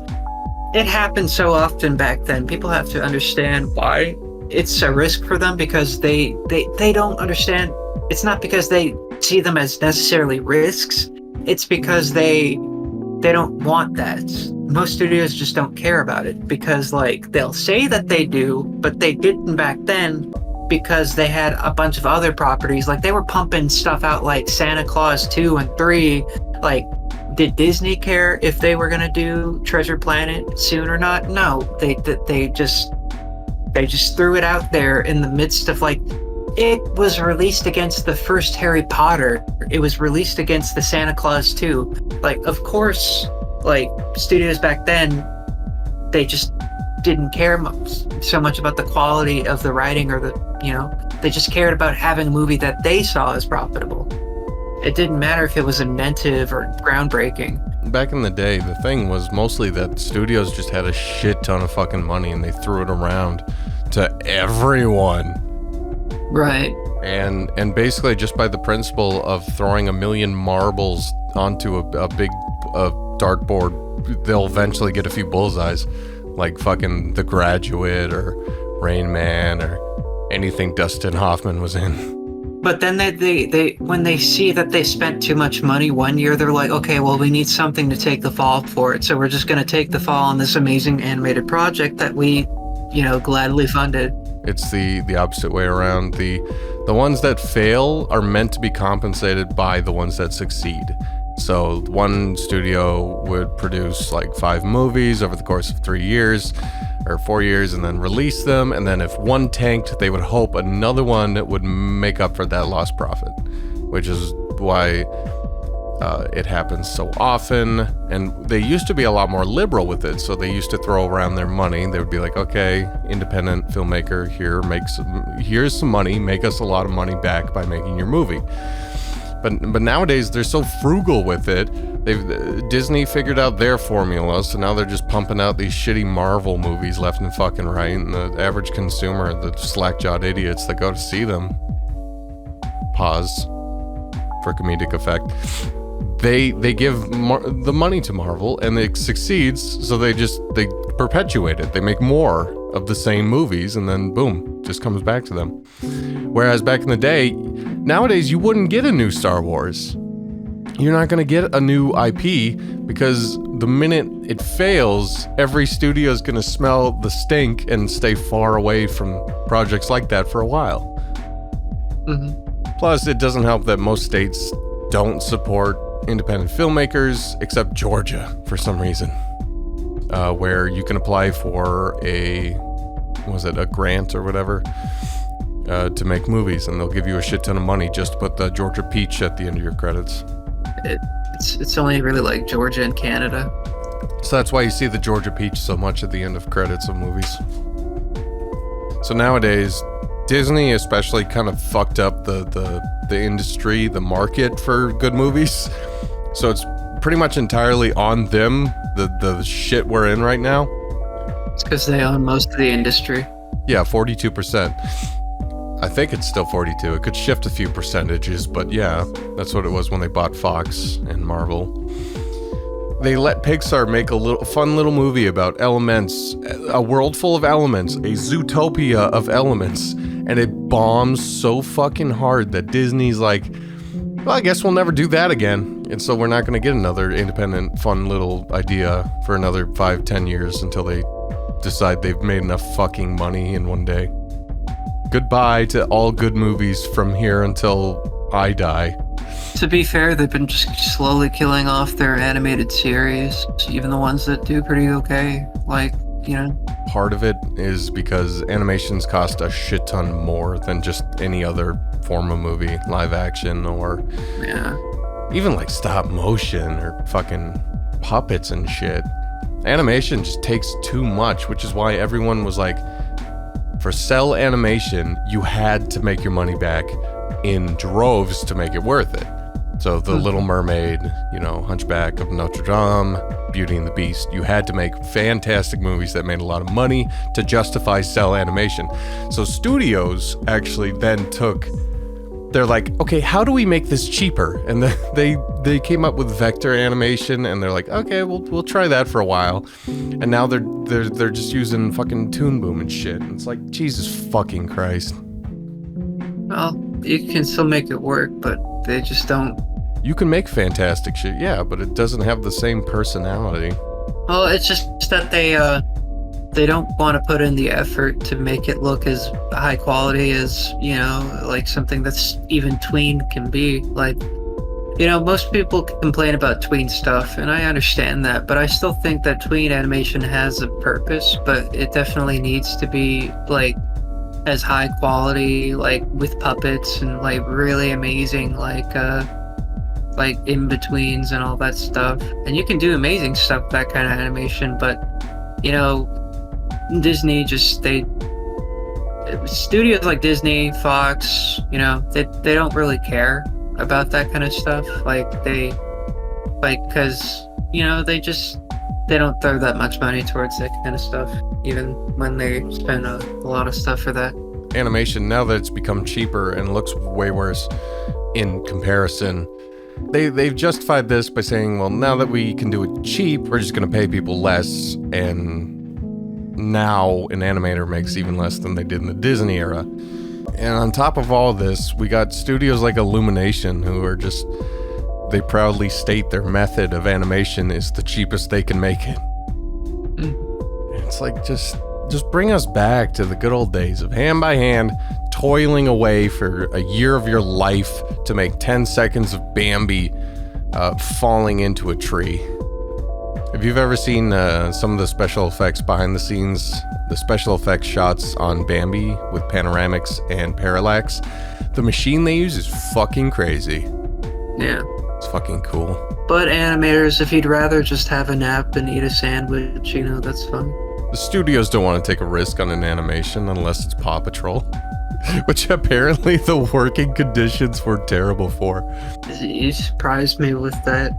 it happened so often back then. People have to understand why it's a risk for them because they don't understand. It's not because they see them as necessarily risks. It's because they don't want that. Most studios just don't care about it because, like, they'll say that they do, but they didn't back then because they had a bunch of other properties. Like, they were pumping stuff out like Santa Claus 2 and 3. Like, did Disney care if they were gonna do Treasure Planet soon or not? No, they just threw it out there in the midst of, like, it was released against the first Harry Potter. It was released against the Santa Claus 2. Like, of course, like, studios back then, they just didn't care so much about the quality of the writing or the, you know, they just cared about having a movie that they saw as profitable. It didn't matter if it was inventive or groundbreaking. Back in the day, the thing was mostly that studios just had a shit ton of fucking money and they threw it around to everyone. Right. And basically just by the principle of throwing 1 million marbles onto a big dartboard, they'll eventually get a few bullseyes, like fucking The Graduate or Rain Man or anything Dustin Hoffman was in. But then they when they see that they spent too much money one year, they're like, okay, well, we need something to take the fall for it. So we're just going to take the fall on this amazing animated project that we, you know, gladly funded. It's the opposite way around. The ones that fail are meant to be compensated by the ones that succeed. So one studio would produce like 5 movies over the course of 3 years or 4 years and then release them. And then if one tanked, they would hope another one would make up for that lost profit, which is why it happens so often. And they used to be a lot more liberal with it. So they used to throw around their money. They would be like, okay, independent filmmaker here, here's some money, make us a lot of money back by making your movie. But nowadays they're so frugal with it. Disney figured out their formula, so now they're just pumping out these shitty Marvel movies left and fucking right, and the average consumer, the slack-jawed idiots that go to see them, pause for comedic effect, they give the money to Marvel and it succeeds, so they perpetuate it. They make more of the same movies and then boom, just comes back to them. Whereas back in the day, nowadays you wouldn't get a new Star Wars. You're not going to get a new IP because the minute it fails, every studio is going to smell the stink and stay far away from projects like that for a while. Mm-hmm. Plus, it doesn't help that most states don't support independent filmmakers, except Georgia for some reason, where you can apply for a grant or whatever to make movies, and they'll give you a shit ton of money just to put the Georgia peach at the end of your credits. It's only really like Georgia and Canada. So that's why you see the Georgia peach so much at the end of credits of movies. So nowadays, Disney especially kind of fucked up the industry, the market for good movies. So it's pretty much entirely on them, the shit we're in right now. It's because they own most of the industry. Yeah, 42%. I think it's still 42. It could shift a few percentages, but yeah, that's what it was when they bought Fox and Marvel. They let Pixar make a fun little movie about elements, a world full of elements, a zootopia of elements, and it bombs so fucking hard that Disney's like, well, I guess we'll never do that again. And so we're not going to get another independent, fun little idea for another 5-10 years until they decide they've made enough fucking money in one day. Goodbye to all good movies from here until I die. To be fair, they've been just slowly killing off their animated series, even the ones that do pretty okay. Like, you know. Part of it is because animations cost a shit ton more than just any other form of movie, live action or even like stop motion or fucking puppets and shit. Animation just takes too much, which is why everyone was like, for cell animation, you had to make your money back in droves to make it worth it. So The Little Mermaid, you know, Hunchback of Notre Dame, Beauty and the Beast, you had to make fantastic movies that made a lot of money to justify cell animation. So studios actually then they're like, okay, how do we make this cheaper? And they came up with vector animation, and they're like, okay, we'll try that for a while. And now they're just using fucking Toon Boom and shit. And it's like, Jesus fucking Christ. Well, you can still make it work, but they just don't. You can make fantastic shit, yeah, but it doesn't have the same personality. Well, it's just that they don't want to put in the effort to make it look as high quality as, you know, like something that's even tween can be. Like, you know, most people complain about tween stuff, and I understand that, but I still think that tween animation has a purpose, but it definitely needs to be, like, as high quality, like, with puppets and, like, really amazing, like in-betweens and all that stuff. And you can do amazing stuff with that kind of animation, but, you know, Disney studios like Disney, Fox, you know, they don't really care about that kind of stuff. Because, you know, they don't throw that much money towards that kind of stuff, even when they spend a lot of stuff for that. Animation, now that it's become cheaper and looks way worse in comparison, they've justified this by saying, well, now that we can do it cheap, we're just going to pay people less, and now an animator makes even less than they did in the Disney era. And on top of all this, we got studios like Illumination who are just, they proudly state their method of animation is the cheapest they can make it. It's like, just bring us back to the good old days of hand by hand, toiling away for a year of your life to make 10 seconds of Bambi falling into a tree. If you've ever seen some of the special effects behind the scenes, the special effects shots on Bambi with panoramics and parallax, the machine they use is fucking crazy. Yeah. It's fucking cool. But animators, if you'd rather just have a nap and eat a sandwich, you know, that's fine. The studios don't want to take a risk on an animation unless it's Paw Patrol, which apparently the working conditions were terrible for. You surprised me with that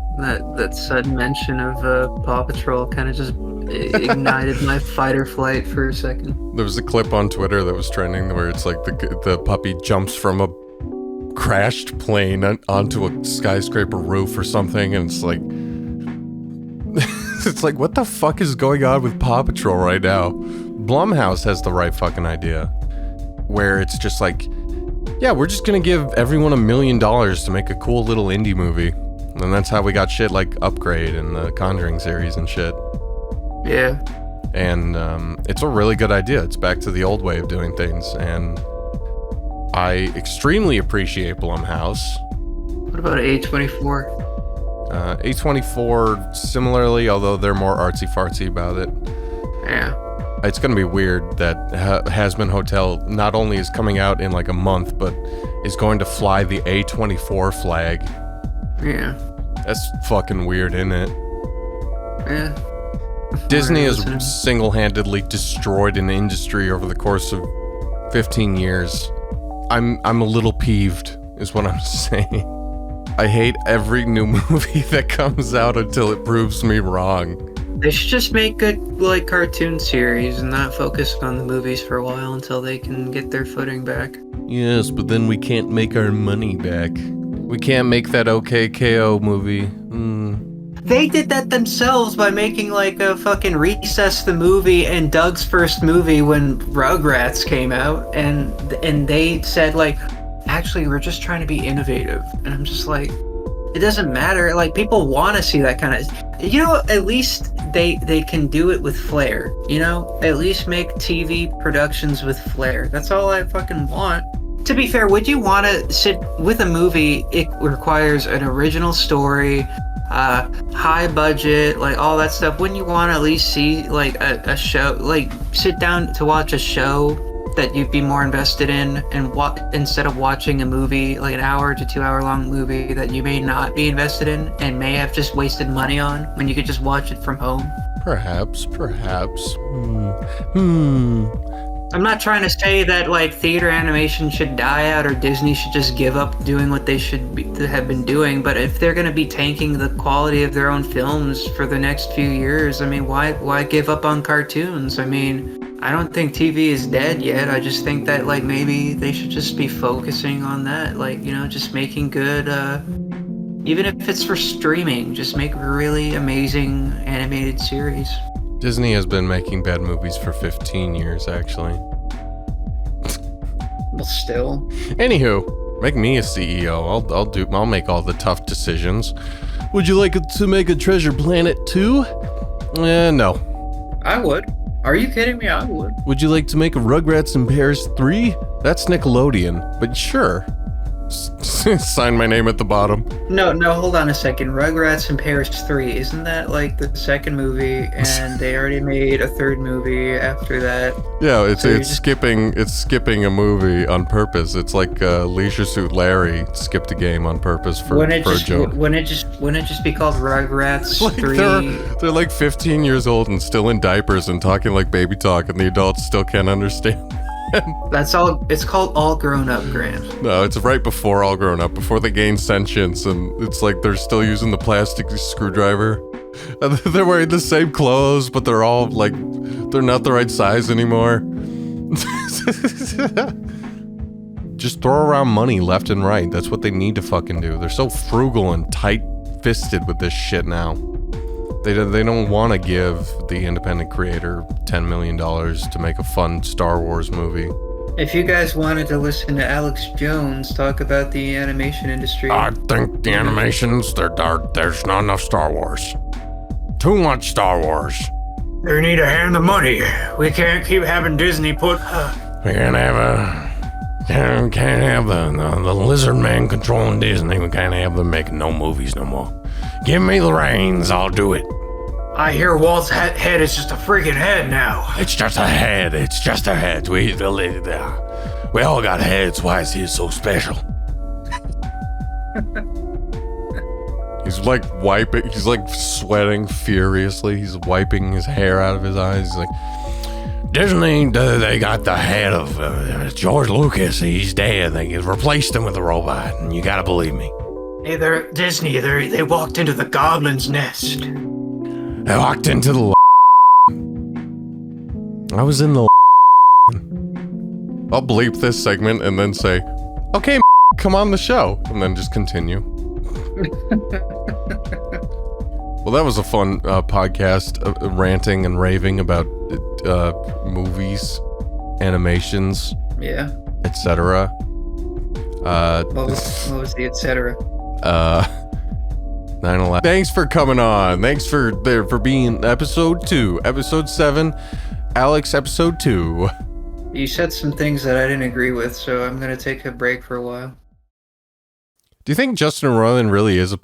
sudden mention of Paw Patrol. Kind of just ignited my fight or flight for a second. There was a clip on Twitter that was trending where it's like the puppy jumps from a crashed plane onto a skyscraper roof or something, and it's like it's like, what the fuck is going on with Paw Patrol right now? Blumhouse has the right fucking idea, where it's just like, yeah, we're just gonna give everyone $1 million to make a cool little indie movie. And that's how we got shit like Upgrade and the Conjuring series and shit. Yeah. And it's a really good idea. It's back to the old way of doing things, and I extremely appreciate Blumhouse. What about A24? A24 similarly, although they're more artsy-fartsy about it. Yeah. It's going to be weird that Hazbin Hotel not only is coming out in like a month, but is going to fly the A24 flag. Yeah. That's fucking weird, isn't it? Yeah. Disney has single-handedly destroyed an industry over the course of 15 years. I'm a little peeved, is what I'm saying. I hate every new movie that comes out until it proves me wrong. They should just make good, like, cartoon series and not focus on the movies for a while until they can get their footing back. Yes, but then we can't make our money back. We can't make that OKKO movie. They did that themselves by making like a fucking Recess the movie and Doug's first movie when Rugrats came out, and they said like, actually, we're just trying to be innovative, and I'm just like, it doesn't matter. Like, people want to see that kind of, you know. At least they can do it with flair. You know, at least make TV productions with flair. That's all I fucking want. To be fair, would you want to sit with a movie? It requires an original story, high budget, like all that stuff. Wouldn't you want to at least see like a show, like sit down to watch a show that you'd be more invested in, and instead of watching a movie, like an hour to 2 hour long movie that you may not be invested in and may have just wasted money on when you could just watch it from home? Perhaps. I'm not trying to say that like theater animation should die out or Disney should just give up doing what they have been doing, but if they're going to be tanking the quality of their own films for the next few years, I mean, why give up on cartoons? I mean, I don't think TV is dead yet. I just think that like maybe they should just be focusing on that, like, you know, just making good, even if it's for streaming, just make really amazing animated series. Disney has been making bad movies for 15 years, actually. Well, still. Anywho, make me a CEO. I'll make all the tough decisions. Would you like to make a Treasure Planet 2? No. I would. Are you kidding me? I would. Would you like to make a Rugrats in Paris 3? That's Nickelodeon, but sure. Sign my name at the bottom. No, hold on a second. Rugrats in Paris 3, isn't that like the second movie, and they already made a third movie after that? Yeah, it's skipping a movie on purpose. It's like Leisure Suit Larry skipped a game on purpose for a joke. Wouldn't it just be called Rugrats like 3? They're like 15 years old and still in diapers and talking like baby talk, and the adults still can't understand. That's all. It's called All Grown Up, Grant. No, it's right before All Grown Up, before they gain sentience, and it's like they're still using the plastic screwdriver. And they're wearing the same clothes, but they're all like, they're not the right size anymore. Just throw around money left and right. That's what they need to fucking do. They're so frugal and tight-fisted with this shit now. They don't want to give the independent creator $10 million to make a fun Star Wars movie. If you guys wanted to listen to Alex Jones talk about the animation industry... I think the animations, there's not enough Star Wars. Too much Star Wars. They need to hand the money. We can't keep having Disney put... We can't have the lizard man controlling Disney. We can't have them making no movies no more. Give me the reins, I'll do it. I hear Walt's head is just a freaking head now. It's just a head. We all got heads. Why is he so special? He's like wiping. He's like sweating furiously. He's wiping his hair out of his eyes. He's like, Disney, they got the head of George Lucas. He's dead. They replaced him with a robot. And you gotta believe me. Hey, they're Disney. They walked into the goblin's nest. I walked into the I was in the I'll bleep this segment and then say, okay, come on the show, and then just continue. Well, that was a fun podcast, ranting and raving about movies, animations, yeah, etc. What was the etc.? 9/11. Thanks for coming on. Thanks for being episode 2, episode 7, Alex episode 2. You said some things that I didn't agree with, so I'm gonna take a break for a while. Do you think Justin Roiland really is a